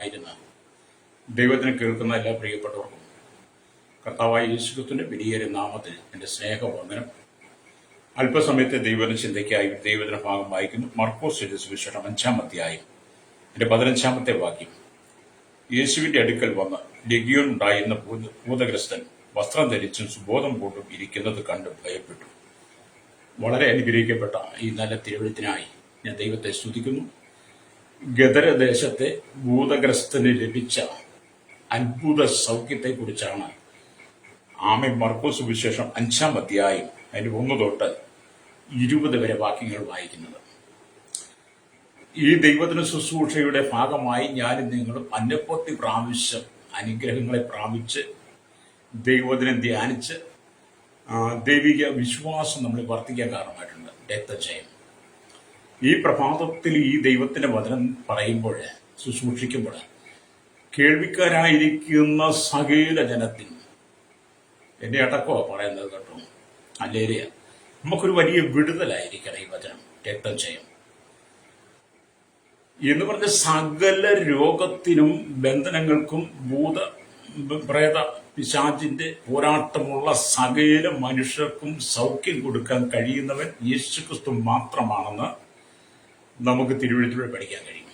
ആയിരുന്ന ദൈവത്തിന് കേൾക്കുന്ന എല്ലാ പ്രിയപ്പെട്ടവർക്കും കർത്താവായ യേശുക്രിസ്തുവിന്റെ വിലയേറിയ നാമത്തിൽ എൻ്റെ സ്നേഹവന്ദനം. അല്പസമയത്തെ ദൈവന ചിന്തയ്ക്കായി ദൈവത്തിന്റെ ഭാഗം വായിക്കുന്നു. മർക്കോസ് എഴുതിയ സുവിശേഷം 5-ാം അധ്യായം എൻ്റെ 15-ാമത്തെ വാക്യം. യേശുവിന്റെ അടുക്കൽ വന്ന് ലഗിയോൻ ഉണ്ടായിരുന്ന ഭൂതഗ്രസ്തൻ വസ്ത്രം ധരിച്ചും സുബോധം പൂണ്ടും ഇരിക്കുന്നത് കണ്ട് ഭയപ്പെട്ടു. വളരെ അനുഗ്രഹിക്കപ്പെട്ട ഈ നല്ല തിരുവഴുത്തിനായി ഞാൻ ദൈവത്തെ സ്തുതിക്കുന്നു. ഗദരദേശത്തെ ഭൂതഗ്രസ്തന് ലഭിച്ച അത്ഭുത സൗഖ്യത്തെക്കുറിച്ചാണ് മർക്കോസ് സുവിശേഷം 5-ാം അധ്യായം അതിന് 1 തൊട്ട് 20 വരെ വാക്യങ്ങൾ വായിക്കുന്നത്. ഈ ദൈവത്തിന് ശുശ്രൂഷയുടെ ഭാഗമായി ഞാനും നിങ്ങളും അന്നപ്പത്തി പ്രാവശ്യം അനുഗ്രഹങ്ങളെ പ്രാപിച്ച് ദൈവത്തിനെ ധ്യാനിച്ച് ദൈവിക വിശ്വാസം നമ്മൾ വർദ്ധിക്കാൻ കാരണമായിട്ടുണ്ട്. രക്തജയം ഈ പ്രഭാതത്തിൽ ഈ ദൈവത്തിന്റെ വചനം പറയുമ്പോൾ, ശുശ്രൂഷിക്കുമ്പോൾ കേൾവിക്കാരായിരിക്കുന്ന സകല ജനത്തിന് എന്റെ അടക്കമാണ് പറയുന്നത് കേട്ടോ. അല്ലേരിയ നമുക്കൊരു വലിയ വിടുതലായിരിക്കണം ഈ വചനം. രക്തജയം എന്ന് പറഞ്ഞ സകല രോഗത്തിനും ബന്ധനങ്ങൾക്കും പ്രേത പിശാചിന്റെ പോരാട്ടമുള്ള സകല മനുഷ്യർക്കും സൗഖ്യം കൊടുക്കാൻ കഴിയുന്നവൻ യേശുക്രിസ്തു മാത്രമാണെന്ന് നമുക്ക് തിരുവഴുത്തിലൂടെ പഠിക്കാൻ കഴിയും.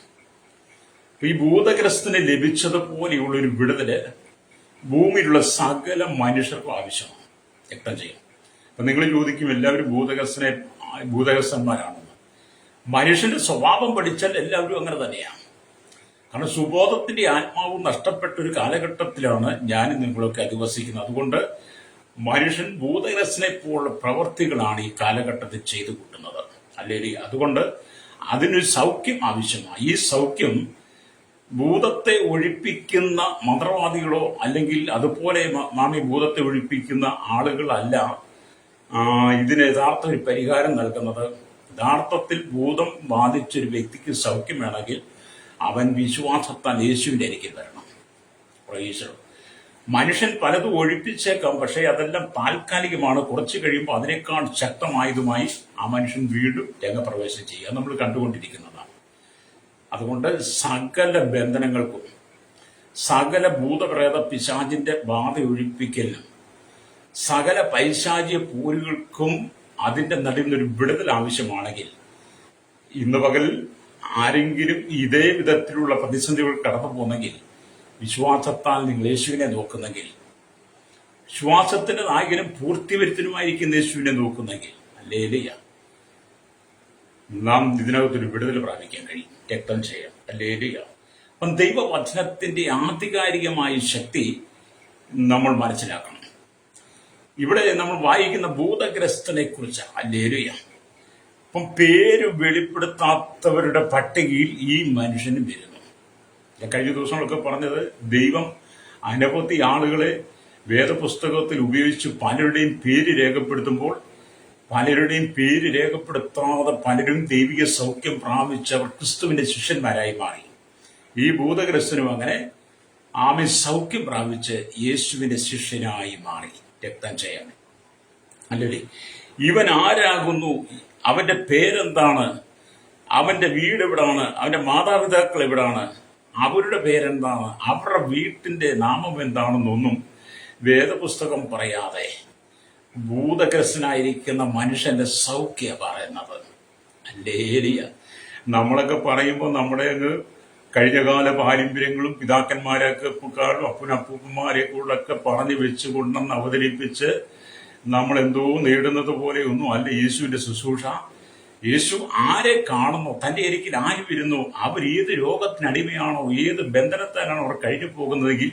ഈ ഭൂതഗ്രസ്തന് ലഭിച്ചതുപോലെയുള്ളൊരു വിടുതല് ഭൂമിയിലുള്ള സകല മനുഷ്യർക്കും ആവശ്യമാണ്. രക്തജയം. അപ്പൊ നിങ്ങൾ ചോദിക്കും, എല്ലാവരും ഭൂതഗ്രസ്തന്മാരാണെന്ന്. മനുഷ്യന്റെ സ്വഭാവം പഠിച്ചാൽ എല്ലാവരും അങ്ങനെ തന്നെയാണ്. കാരണം സുബോധത്തിന്റെ ആത്മാവ് നഷ്ടപ്പെട്ട ഒരു കാലഘട്ടത്തിലാണ് ഞാനും നിങ്ങളൊക്കെ അധിവസിക്കുന്നത്. അതുകൊണ്ട് മനുഷ്യൻ ഭൂതഗ്രസ്തനെ പോലുള്ള പ്രവർത്തികളാണ് ഈ കാലഘട്ടത്തിൽ ചെയ്തു കൂട്ടുന്നത്. അല്ലെങ്കിൽ അതുകൊണ്ട് അതിനൊരു സൗഖ്യം ആവശ്യമാണ്. ഈ സൗഖ്യം ഭൂതത്തെ ഒഴിപ്പിക്കുന്ന മന്ത്രവാദികളോ അല്ലെങ്കിൽ അതുപോലെ നാം ഈ ഭൂതത്തെ ഒഴിപ്പിക്കുന്ന ആളുകളല്ല ഇതിന് യഥാർത്ഥ ഒരു പരിഹാരം നൽകുന്നത്. യഥാർത്ഥത്തിൽ ഭൂതം ബാധിച്ചൊരു വ്യക്തിക്ക് സൗഖ്യം വേണമെങ്കിൽ അവൻ വിശ്വാസത്താൽ യേശുവിന്റെ അരികിൽ വരണം. മനുഷ്യൻ പലതും ഒഴിപ്പിച്ചേക്കാം, പക്ഷേ അതെല്ലാം താൽക്കാലികമാണ്. കുറച്ചു കഴിയുമ്പോൾ അതിനേക്കാൾ ശക്തമായതുമായി ആ മനുഷ്യൻ വീണ്ടും രംഗപ്രവേശം ചെയ്യുക നമ്മൾ കണ്ടുകൊണ്ടിരിക്കുന്നതാണ്. അതുകൊണ്ട് സകല ബന്ധനങ്ങൾക്കും സകല ഭൂതപ്രേത പിശാചിന്റെ ബാധ ഒഴിപ്പിക്കലിനും സകല പൈശാചിക പോരുകൾക്കും അതിന്റെ നടുവിൽ നിന്നൊരു വിടുതൽ ആവശ്യമാണെങ്കിൽ ഇന്ന് പകൽ ആരെങ്കിലും ഇതേ വിധത്തിലുള്ള പ്രതിസന്ധികൾ കടന്നു പോകുന്നെങ്കിൽ, വിശ്വാസത്താൽ നിങ്ങൾ യേശുവിനെ നോക്കുന്നെങ്കിൽ, വിശ്വാസത്തിന്റെ നായകനും പൂർത്തിവരുത്തനുമായിരിക്കുന്ന യേശുവിനെ നോക്കുന്നെങ്കിൽ, അല്ലേലൂയ, നാം ഇതിനകത്തൊരു വിടുതൽ പ്രാപിക്കാൻ കഴിയും. രക്തം ചെയ്യാം. അല്ലേലൂയ. അപ്പം ദൈവവചനത്തിന്റെ ആധികാരികമായ ശക്തി നമ്മൾ മനസ്സിലാക്കണം. ഇവിടെ നമ്മൾ വായിക്കുന്ന ഭൂതഗ്രസ്തനെ കുറിച്ച്. അല്ലേലൂയ. അപ്പം പേര് വെളിപ്പെടുത്താത്തവരുടെ പട്ടികയിൽ ഈ മനുഷ്യന് വരുന്നു. കഴിഞ്ഞ ദിവസങ്ങളൊക്കെ പറഞ്ഞത്, ദൈവം അനവധി ആളുകളെ വേദപുസ്തകത്തിൽ ഉപയോഗിച്ച് പലരുടെയും പേര് രേഖപ്പെടുത്തുമ്പോൾ പലരുടെയും പേര് രേഖപ്പെടുത്താതെ പലരും ദൈവിക സൗഖ്യം പ്രാപിച്ചവർ ക്രിസ്തുവിന്റെ ശിഷ്യന്മാരായി മാറി. ഈ ഭൂതഗ്രസ്തനും അങ്ങനെ സൗഖ്യം പ്രാപിച്ച് യേശുവിന്റെ ശിഷ്യനായി മാറി. രക്തം ചെയ്യാൻ. അല്ലേ, ഇവൻ ആരാകുന്നു, അവന്റെ പേരെന്താണ്, അവന്റെ വീട് എവിടാണ്, അവന്റെ മാതാപിതാക്കൾ എവിടാണ്, അവരുടെ പേരെന്താണ്, അവരുടെ വീട്ടിന്റെ നാമം എന്താണെന്നൊന്നും വേദപുസ്തകം പറയാതെ ഭൂതഗ്രസ്തനായിരിക്കുന്ന മനുഷ്യന്റെ സൗഖ്യ പറയുന്നത്. അല്ലേലിയ. നമ്മളൊക്കെ പറയുമ്പോൾ നമ്മുടെ കഴിഞ്ഞകാല പാരമ്പര്യങ്ങളും പിതാക്കന്മാരെയൊക്കെ അപ്പൂപ്പന്മാരെയൊക്കെ പറഞ്ഞു വെച്ചുകൊണ്ടെന്ന് അവതരിപ്പിച്ച് നമ്മൾ എന്തോ നേടുന്നത് പോലെയൊന്നും അല്ല യേശുവിന്റെ ശുശ്രൂഷ. യേശു ആരെ കാണുന്നു, തന്റെ അരികിൽ ആര് വരുന്നു, അവർ ഏത് രോഗത്തിനടിമയാണോ, ഏത് ബന്ധനത്താലാണോ അവർ കഴിഞ്ഞു പോകുന്നതെങ്കിൽ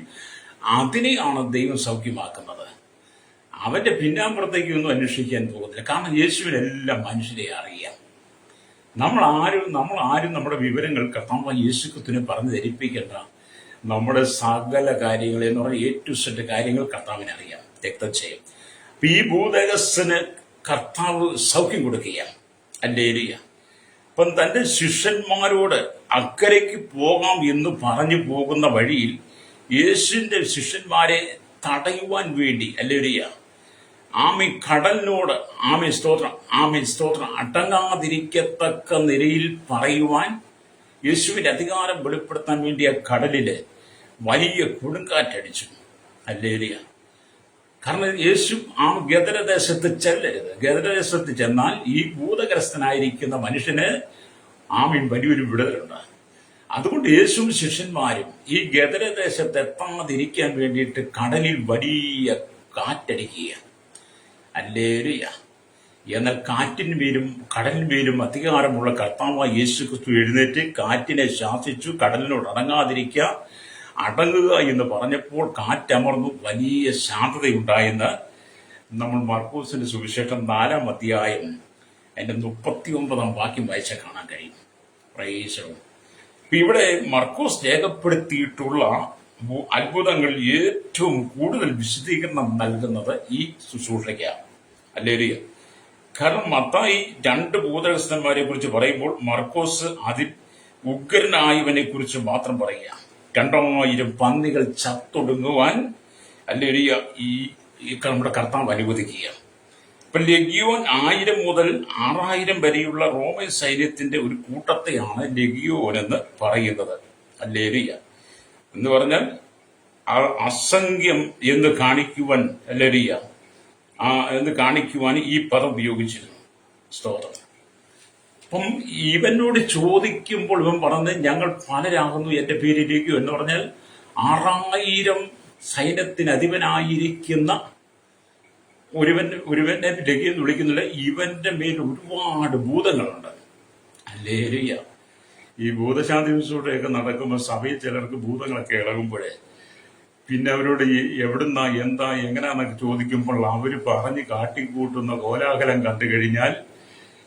അതിനെയാണ് ദൈവം സൗഖ്യമാക്കുന്നത്. അവന്റെ പിന്നാമ്പുറത്തേക്കൊന്നും അന്വേഷിക്കാൻ പോകുന്നില്ല. കാരണം യേശുവിനെല്ലാം മനുഷ്യരെ അറിയാം. നമ്മൾ ആരും നമ്മുടെ വിവരങ്ങൾ കർത്താവായ യേശുക്രിസ്തുവിനെ പറഞ്ഞു ധരിപ്പിക്കേണ്ട. നമ്മുടെ സകല കാര്യങ്ങൾ എന്ന് പറഞ്ഞാൽ A to Z കാര്യങ്ങൾ കർത്താവിനെ അറിയാം. രക്തജയം. ഈ ഭൂതഗ്രസ്തന് കർത്താവ് സൗഖ്യം കൊടുക്കുകയാണ്. അല്ലേലൂയ. അപ്പം തന്റെ ശിഷ്യന്മാരോട് അക്കരയ്ക്ക് പോകാം എന്ന് പറഞ്ഞു പോകുന്ന വഴിയിൽ യേശുവിന്റെ ശിഷ്യന്മാരെ തടയുവാൻ വേണ്ടി, അല്ലേലൂയ, കടലിനോട് സ്തോത്രം അടങ്ങാതിരിക്കത്തക്ക നിലയിൽ പറയുവാൻ യേശുവിന്റെ അധികാരം വെളിപ്പെടുത്താൻ വേണ്ടി ആ കടലില് വലിയ കൊടുങ്കാറ്റടിച്ചു. ഹല്ലേലൂയ. കാരണം യേശു ആ ഗദരദേശത്ത് ചെല്ലരുത്. ഗദരദേശത്ത് ചെന്നാൽ ഈ ഭൂതഗ്രസ്തനായിരിക്കുന്ന മനുഷ്യന് വലിയൊരു വിടുതലുണ്ട്. അതുകൊണ്ട് യേശുവും ശിഷ്യന്മാരും ഈ ഗദരദേശത്ത് എത്താതിരിക്കാൻ വേണ്ടിയിട്ട് കടലിൽ വലിയ കാറ്റടിക്കുക. ഹല്ലേലൂയ. എന്നാൽ കാറ്റിന് മേലും കടലിന് മേലും അധികാരമുള്ള കർത്താവായ യേശു ക്രിസ്തു എഴുന്നേറ്റ് കാറ്റിനെ ശാസിച്ചു, കടലിനോട് അടങ്ങാതിരിക്കുക, അടങ്ങുക എന്ന് പറഞ്ഞപ്പോൾ കാറ്റമർന്നു, വലിയ ശാന്തതയുണ്ടായെന്ന് നമ്മൾ മർക്കോസിന്റെ സുവിശേഷം 4-ാം അധ്യായം അതിന്റെ 39-ാം വാക്യം വായിച്ചാൽ കാണാൻ കഴിയും. പ്രൈസ്. ഇവിടെ മർക്കോസ് രേഖപ്പെടുത്തിയിട്ടുള്ള അത്ഭുതങ്ങളിൽ ഏറ്റവും കൂടുതൽ വിശദീകരണം നൽകുന്നത് ഈ ശുശ്രൂഷയ്ക്കാണ്. ഹല്ലേലൂയ. കാരണം മത്തായി 2 ഭൂതഗ്രസ്തന്മാരെ കുറിച്ച് പറയുമ്പോൾ മർക്കോസ് അതിൽ ഉഗ്രനായവനെ കുറിച്ച് മാത്രം പറയുക. 2000 പന്നികൾ ചത്തൊടുങ്ങുവാൻ ഹല്ലേലൂയ ഈ നമ്മുടെ കർത്താവ് അനുവദിക്കുക. ഇപ്പൊ ലെഗിയോൻ 1000 മുതൽ 6000 വരെയുള്ള റോമൻ സൈന്യത്തിന്റെ ഒരു കൂട്ടത്തെയാണ് ലെഗിയോൻ എന്ന് പറയുന്നത്. ഹല്ലേലൂയ. എന്ന് പറഞ്ഞാൽ അസംഖ്യം എന്ന് കാണിക്കുവാൻ, ഹല്ലേലൂയ, എന്ന് കാണിക്കുവാൻ ഈ പദം ഉപയോഗിച്ചിരുന്നു. സ്തോത്രം. അപ്പം ഇവനോട് ചോദിക്കുമ്പോൾ ഇവൻ പറഞ്ഞത് ഞങ്ങൾ പലരാകുന്നു എന്റെ പേരിലേക്ക് എന്ന് പറഞ്ഞാൽ 6000 സൈന്യത്തിന് അധിപനായിരിക്കുന്ന ഒരുവനെ ലഗിയെന്ന് വിളിക്കുന്നില്ല. ഇവന്റെ മേൽ ഒരുപാട് ഭൂതങ്ങളുണ്ട്. ഹല്ലേലൂയ. ഈ ഭൂതശാന്തി വിശ്വയൊക്കെ നടക്കുമ്പോൾ സഭയിൽ ചിലർക്ക് ഭൂതങ്ങളൊക്കെ ഇളകുമ്പോഴേ പിന്നെ അവരോട് എവിടുന്നാ എന്താ എങ്ങനെയാന്നൊക്കെ ചോദിക്കുമ്പോൾ അവർ പറഞ്ഞ് കാട്ടിക്കൂട്ടുന്ന കോലാഹലം കണ്ടു കഴിഞ്ഞാൽ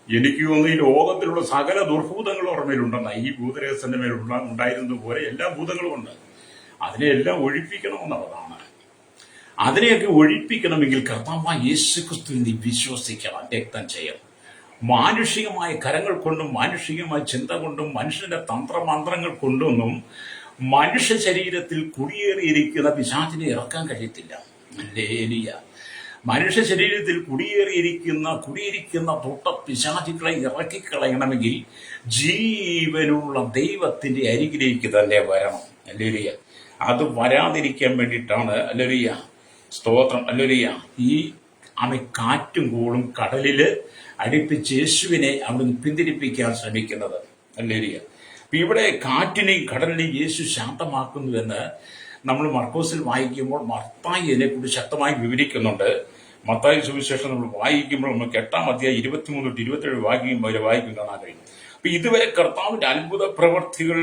എനിക്ക് തോന്നുന്നു ഈ ലോകത്തിലുള്ള സകല ദുർഭൂതങ്ങളും അവരുടെ മേലുണ്ടെന്ന ഈ ഭൂതരഹസ്യന്റെ മേൽ ഉണ്ടായിരുന്നത് പോലെ എല്ലാ ഭൂതങ്ങളും ഉണ്ട്. അതിനെല്ലാം ഒഴിപ്പിക്കണമെന്നുള്ളതാണ്. അതിനെയൊക്കെ ഒഴിപ്പിക്കണമെങ്കിൽ കർത്താവായ യേശുക്രിസ്തുവിൽ നീ വിശ്വസിക്കണം, രക്തം ചെയ്യണം. മാനുഷികമായ കരങ്ങൾ കൊണ്ടും മാനുഷികമായ ചിന്ത കൊണ്ടും മനുഷ്യന്റെ തന്ത്രമന്ത്രങ്ങൾ കൊണ്ടൊന്നും മനുഷ്യ ശരീരത്തിൽ കുടിയേറിയിരിക്കുന്ന പിശാചിനെ ഇറക്കാൻ കഴിയത്തില്ല. ഹല്ലേലൂയ. മനുഷ്യ ശരീരത്തിൽ കുടിയിരിക്കുന്ന തൊട്ട പിശാചുക്കളെ ഇറക്കിക്കളയണമെങ്കിൽ ജീവനുള്ള ദൈവത്തിന്റെ അരികിലേക്ക് തന്നെ വരണം. ഹല്ലേലൂയ. അത് വരാതിരിക്കാൻ വേണ്ടിയിട്ടാണ്, ഹല്ലേലൂയ, സ്തോത്രം, ഹല്ലേലൂയ, ഈ കാറ്റും കോളും കടലില് അടുപ്പിച്ച് യേശുവിനെ അവിടുന്ന് പിന്തിരിപ്പിക്കാൻ ശ്രമിക്കുന്നത്. ഹല്ലേലൂയ. അപ്പൊ ഇവിടെ കാറ്റിനെയും കടലിനെയും യേശു ശാന്തമാക്കുന്നുവെന്ന് നമ്മൾ മർക്കോസിൽ വായിക്കുമ്പോൾ മത്തായി ഇതിനെക്കുറിച്ച് ശക്തമായി വിവരിക്കുന്നുണ്ട്. മത്തായി സുവിശേഷം നമ്മൾ വായിക്കുമ്പോൾ നമുക്ക് 8-ാം അധ്യായം 23-27 വായിക്കും കാണാൻ കഴിയും. അപ്പൊ ഇതുവരെ കർത്താവിന്റെ അത്ഭുത പ്രവർത്തികൾ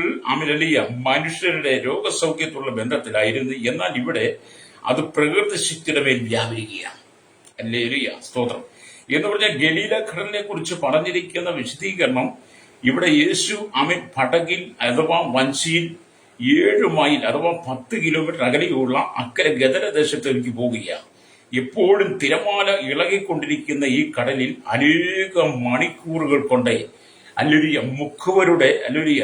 മനുഷ്യരുടെ രോഗസൗഖ്യത്തുള്ള ബന്ധത്തിലായിരുന്നു. എന്നാൽ ഇവിടെ അത് പ്രകൃതി ശക്തിയുടെ മേൽ വ്യാപരിക്കുകയാണ്. ഹല്ലേലൂയ, സ്തോത്രം. എന്ന് പറഞ്ഞാൽ ഗലീല കടലിനെ കുറിച്ച് പറഞ്ഞിരിക്കുന്ന വിശദീകരണം ഇവിടെ യേശു പടകിൽ അഥവാ വഞ്ചിയിൽ 7 മൈൽ അഥവാ 10 കിലോമീറ്റർ അകലെയുള്ള അക്കരെ ഗദരദേശത്തേക്ക് പോകുകയാണ്. എപ്പോഴും തിരമാല ഇളകിക്കൊണ്ടിരിക്കുന്ന ഈ കടലിൽ അനേകം മണിക്കൂറുകൾ കൊണ്ടേ, ഹല്ലേലൂയ, മുക്കുവരുടെ, ഹല്ലേലൂയ,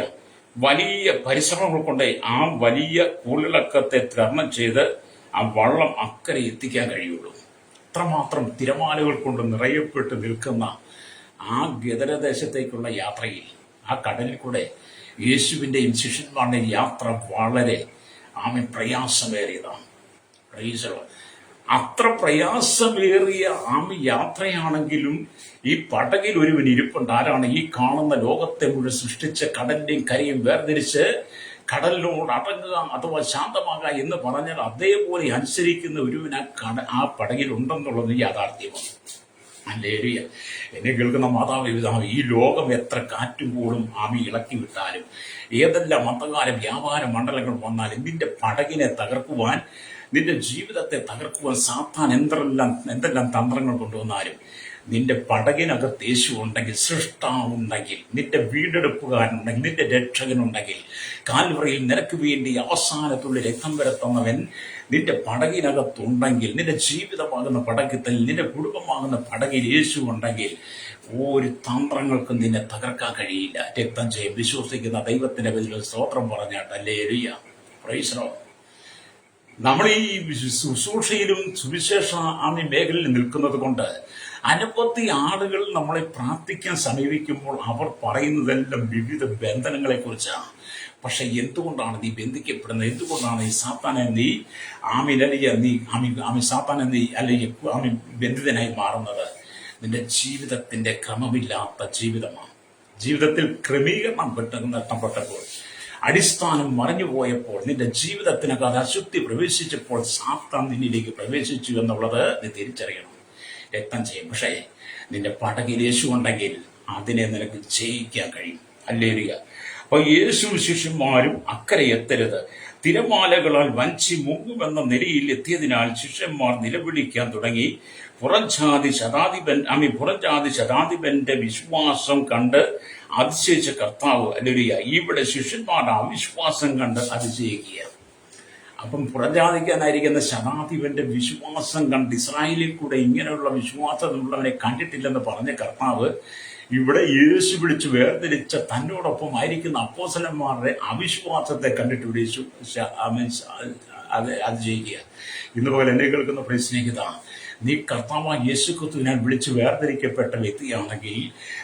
വലിയ പരിശ്രമങ്ങൾ കൊണ്ടേ ആ വലിയ കൂളിളക്കത്തെ തരണം ചെയ്ത് ആ വള്ളം അക്കരെ എത്തിക്കാൻ കഴിയുള്ളൂ. അത്രമാത്രം തിരമാലകൾ കൊണ്ട് നിറയപ്പെട്ട് നിൽക്കുന്ന ആ ഗദരദേശത്തേക്കുള്ള യാത്രയിൽ ആ കടലിൽ കൂടെ യേശുവിന്റെയും ശിഷ്യന്മാരുടെയും യാത്ര വളരെ പ്രയാസമേറിയതാണ്. അത്ര പ്രയാസമേറിയ യാത്രയാണെങ്കിലും ഈ പടകിൽ ഒരുവൻ ഇരിപ്പുണ്ട്. ആരാണ്? ഈ കാണുന്ന ലോകത്തെ മുഴുവൻ സൃഷ്ടിച്ച കടലിന്റെയും കരയും വേർതിരിച്ച് കടലിനോട് അടങ്ങുക അഥവാ ശാന്തമാകുക എന്ന് പറഞ്ഞാൽ അതേപോലെ അനുസരിക്കുന്ന ഒരുവൻ ആ പടകിലുണ്ടെന്നുള്ളത് യാഥാർത്ഥ്യമാണ്. ഹല്ലേലൂയ. എന്നെ കേൾക്കുന്ന മാതാവ് പിതാവ്, ഈ ലോകം എത്ര കാറ്റും കൂടും ഇളക്കി വിട്ടാലും ഏതെല്ലാം മതകാല വ്യാപാര മണ്ഡലങ്ങൾ വന്നാലും നിന്റെ പടകിനെ തകർക്കുവാൻ, നിന്റെ ജീവിതത്തെ തകർക്കുവാൻ സാത്താൻ എന്തെല്ലാം തന്ത്രങ്ങൾ കൊണ്ടുവന്നാലും നിന്റെ പടകിനകത്ത് യേശു ഉണ്ടെങ്കിൽ, സൃഷ്ടാവുണ്ടെങ്കിൽ, നിന്റെ വീണ്ടെടുപ്പുകാരനുണ്ടെങ്കിൽ, നിന്റെ രക്ഷകനുണ്ടെങ്കിൽ, കാൽവറിയിൽ നിനക്ക് വേണ്ടി അവസാനത്തുള്ള രക്തം വരുത്തുന്നവൻ നിന്റെ പടകിനകത്തുണ്ടെങ്കിൽ, നിന്റെ ജീവിതമാകുന്ന പടകത്തിൽ, നിന്റെ കുടുംബമാകുന്ന പടകിൽ യേശു ഉണ്ടെങ്കിൽ ഒരു തന്ത്രങ്ങൾക്കും നിന്നെ തകർക്കാൻ കഴിയില്ല. രക്തം ചെയ്യും വിശ്വസിക്കുന്ന ദൈവത്തിന്റെ പേരിൽ സ്തോത്രം പറഞ്ഞാട്ട്. Hallelujah, praise the lord. നമ്മൾ ഈ ശുശ്രൂഷയിലും സുവിശേഷ മേഖലയിൽ നിൽക്കുന്നത് കൊണ്ട് അനവധി ആളുകൾ നമ്മളെ പ്രാർത്ഥിക്കാൻ സമീപിക്കുമ്പോൾ അവർ പറയുന്നതെല്ലാം വിവിധ ബന്ധനങ്ങളെ കുറിച്ചാണ്. പക്ഷെ എന്തുകൊണ്ടാണ് നീ ബന്ധിക്കപ്പെടുന്നത്? എന്തുകൊണ്ടാണ് ഈ സാത്താനെ നീ സാത്താനെ നീ അല്ലെങ്കിൽ ബന്ധിതനായി മാറുന്നത്? നിന്റെ ജീവിതത്തിന്റെ ക്രമമില്ലാത്ത ജീവിതമാണ്. ജീവിതത്തിൽ ക്രമീകരണം നഷ്ടപ്പെട്ടപ്പോൾ, അടിസ്ഥാനം മറഞ്ഞുപോയപ്പോൾ, നിന്റെ ജീവിതത്തിനകത്ത് അശുദ്ധി പ്രവേശിച്ചപ്പോൾ സാത്താൻ നിന്നിലേക്ക് പ്രവേശിച്ചു എന്നുള്ളത് നീ തിരിച്ചറിയണം. രക്തം ചെയ്യും. പക്ഷേ നിന്റെ പടകിൽ യേശു ഉണ്ടെങ്കിൽ അതിനെ നിനക്ക് ജയിക്കാൻ കഴിയും. ഹല്ലേലൂയ. അപ്പൊ യേശു ശിഷ്യന്മാരും അക്കരെ എത്തരുത്, തിരമാലകളാൽ വഞ്ചി മുങ്ങുമെന്ന നിലയിൽ എത്തിയതിനാൽ ശിഷ്യന്മാർ നിലവിളിക്കാൻ തുടങ്ങി. പുറംജാതി ശതാധിപന്റെ വിശ്വാസം കണ്ട് അതിശയിച്ച കർത്താവ്, ഹല്ലേലൂയ, ഇവിടെ ശിഷ്യന്മാരുടെ അവിശ്വാസം കണ്ട് അതിശയിക്കുക. അപ്പം പുറജാതിക്കാനായിരിക്കുന്ന ശതാധിപന്റെ വിശ്വാസം കണ്ട്, ഇസ്രായേലിൽ കൂടെ ഇങ്ങനെയുള്ള വിശ്വാസമുള്ളവനെ കണ്ടിട്ടില്ലെന്ന് പറഞ്ഞ കർത്താവ് ഇവിടെ യേശു വിളിച്ച് വേർതിരിച്ച തന്നോടൊപ്പം ആയിരിക്കുന്ന അപ്പോസ്തലന്മാരുടെ അവിശ്വാസത്തെ കണ്ടിട്ട് വിളിച്ചു അത് ചെയ്യുക. ഇന്ന് പോലെ എന്നെ കേൾക്കുന്ന പ്രിയ സ്നേഹിത, നീ കർത്താവായ യേശു ക്രിസ്തുവിനാൽ വിളിച്ച് വേർതിരിക്കപ്പെട്ട വ്യക്തിയാണെങ്കിൽ,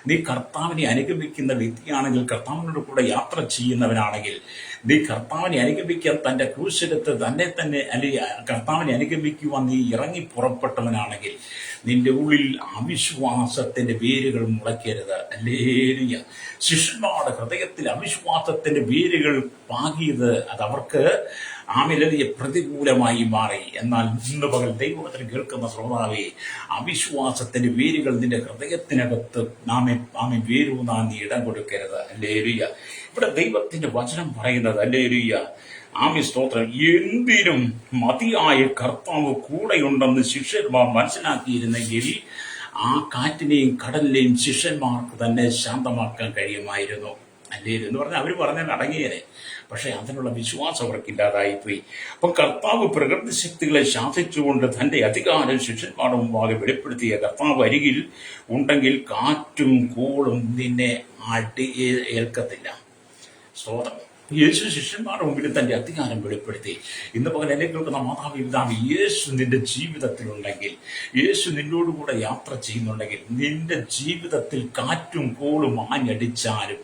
നീ കർത്താവിനെ അനുഗമിക്കുന്ന വ്യക്തിയാണെങ്കിൽ, കർത്താവിനോട് കൂടെ യാത്ര ചെയ്യുന്നവനാണെങ്കിൽ, നീ കർത്താവിനെ അനുഗമിക്കാൻ തന്റെ ക്രൂശെടുത്ത് തന്നെ അല്ലെങ്കിൽ കർത്താവിനെ അനുഗമിക്കുവാൻ നീ ഇറങ്ങി പുറപ്പെട്ടവനാണെങ്കിൽ, നിന്റെ ഉള്ളിൽ അവിശ്വാസത്തിന്റെ വേരുകൾ മുളയ്ക്കരുത്. ഹല്ലേലൂയ. ശിഷ്യന്മാരുടെ ഹൃദയത്തിൽ അവിശ്വാസത്തിന്റെ വേരുകൾ പാകിയത് അതവർക്ക് പ്രതികൂലമായി മാറി. എന്നാൽ ഇന്ന് പകൽ ദൈവവചനം കേൾക്കുന്ന ശ്രോതാവേ, അവിശ്വാസത്തിന്റെ വേരുകൾ നിന്റെ ഹൃദയത്തിനകത്ത് വേരൂന്നാൻ നീ ഇടം കൊടുക്കരുത്. ഹല്ലേലൂയ. ഇവിടെ ദൈവത്തിന്റെ വചനം പറയുന്നത്, ഹല്ലേലൂയ, സ്തോത്രം, എന്തിനും മതിയായ കർത്താവ് കൂടെയുണ്ടെന്ന് ശിഷ്യന്മാർ മനസ്സിലാക്കിയിരുന്നെങ്കിൽ ആ കാറ്റിനെയും കടലിനെയും ശിഷ്യന്മാർക്ക് തന്നെ ശാന്തമാക്കാൻ കഴിയുമായിരുന്നു. അല്ലേ എന്ന് പറഞ്ഞാൽ അവർ പറഞ്ഞാൽ അടങ്ങിയേനെ. പക്ഷെ അതിനുള്ള വിശ്വാസം അവർക്കില്ലാതായിപ്പോയി. അപ്പം കർത്താവ് പ്രകൃതി ശക്തികളെ ശാസിച്ചുകൊണ്ട് തന്റെ അധികാരം ശിഷ്യന്മാരുടെ മുമ്പാകെ വെളിപ്പെടുത്തിയ കർത്താവ് അരികിൽ ഉണ്ടെങ്കിൽ കാറ്റും കോളും നിന്നെ ഏൽക്കത്തില്ല. സ്തോത്രം. യേശു ശിഷ്യന്മാരുടെ മുമ്പിൽ തന്റെ അധികാരം വെളിപ്പെടുത്തി. ഇന്ന് പകൽ എന്നെ കേൾക്കുന്ന മാതാപിതാവ്, യേശു നിന്റെ ജീവിതത്തിലുണ്ടെങ്കിൽ, യേശു നിന്നോടുകൂടെ യാത്ര ചെയ്യുന്നുണ്ടെങ്കിൽ, നിന്റെ ജീവിതത്തിൽ കാറ്റും കോളും ആഞ്ഞടിച്ചാലും,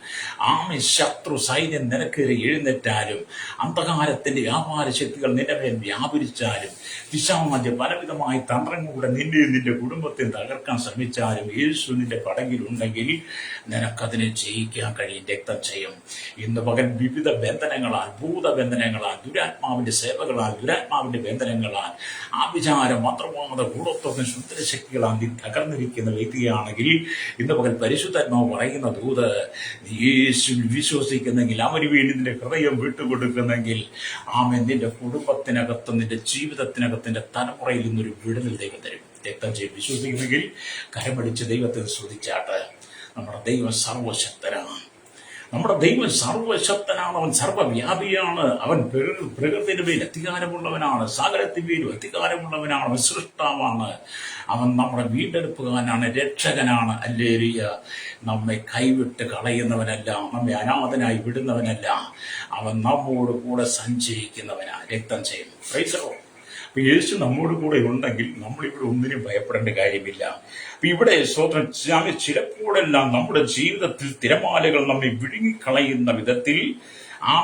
ശത്രു സൈന്യം നിനക്കേറി എഴുന്നേറ്റാലും, അന്ധകാരത്തിന്റെ വ്യാപാര ശക്തികൾ നിന്റെ മേൽ വ്യാപരിച്ചാലും, പിശാച് പലവിധമായ തന്ത്രങ്ങളുടെ നിന്റെയും നിന്റെ കുടുംബത്തെയും തകർക്കാൻ ശ്രമിച്ചാലും, യേശു നിന്റെ പടകിലുണ്ടെങ്കിൽ നിനക്കതിനെ ജയിക്കാൻ കഴിയും. രക്തം ചെയ്യും. ഇന്ന് പകൽ വിവിധ ബന്ധനങ്ങളാൽ, ഭൂതബന്ധനങ്ങളാൽ, ദുരാത്മാവിന്റെ സേവകളാൽ, ദുരാത്മാവിന്റെ ബന്ധനങ്ങളാൽ, ആഭിചാര മന്ത്രവാദ ഗൂഢത്വത്തിന് ശുദ്ധശക്തികളാൽ നീ തകർന്നിരിക്കുന്ന വ്യക്തിയാണെങ്കിൽ, ഇന്ന് പകൽ പരിശുദ്ധാത്മാവ് പറയുന്ന ദൂത്, നീ യേശുവിൽ വിശ്വസിക്കുന്നെങ്കിൽ, അവന് വേണ്ടി നിന്റെ ഹൃദയം വിട്ടുകൊടുക്കുന്നെങ്കിൽ, നിന്റെ കുടുംബത്തിനകത്ത്, നിന്റെ ജീവിതത്തിനകത്തിന്റെ തലമുറയിൽ നിന്നൊരു വിടുതൽ ദൈവം തരും. രക്തം ചെയ്ത് വിശ്വസിക്കുന്നെങ്കിൽ കരമടിച്ച് ദൈവത്തെ സ്തുതിച്ചാട്ട്. നമ്മുടെ ദൈവം സർവശക്തനാണ്. നമ്മുടെ ദൈവം സർവശക്തനാണ്. അവൻ സർവവ്യാപിയാണ്. അവൻ പ്രകൃതിയുടെ മേൽ അധികാരമുള്ളവനാണ്. സകലത്തിൻ മേലും അധികാരമുള്ളവനാണ്. അവൻ സൃഷ്ടാവാണ്. അവൻ നമ്മുടെ വീണ്ടെടുപ്പുകാരനാണ്, രക്ഷകനാണ്. ഹല്ലേലൂയ. നമ്മെ കൈവിട്ട് കളയുന്നവനല്ല, നമ്മെ അനാഥനായി വിടുന്നവനല്ല. അവൻ നമ്മോട് കൂടെ സഞ്ചരിക്കുന്നവനാണ്. രക്തം ചെയ്യും. Price the Lord. അപ്പൊ യേശു നമ്മോട് കൂടെ ഉണ്ടെങ്കിൽ നമ്മളിവിടെ ഒന്നിനും ഭയപ്പെടേണ്ട കാര്യമില്ല. അപ്പൊ ഇവിടെ സ്വതന്ത്രം ചിലപ്പോഴെല്ലാം നമ്മുടെ ജീവിതത്തിൽ തിരമാലകൾ നമ്മെ വിഴുങ്ങിക്കളയുന്ന വിധത്തിൽ ആ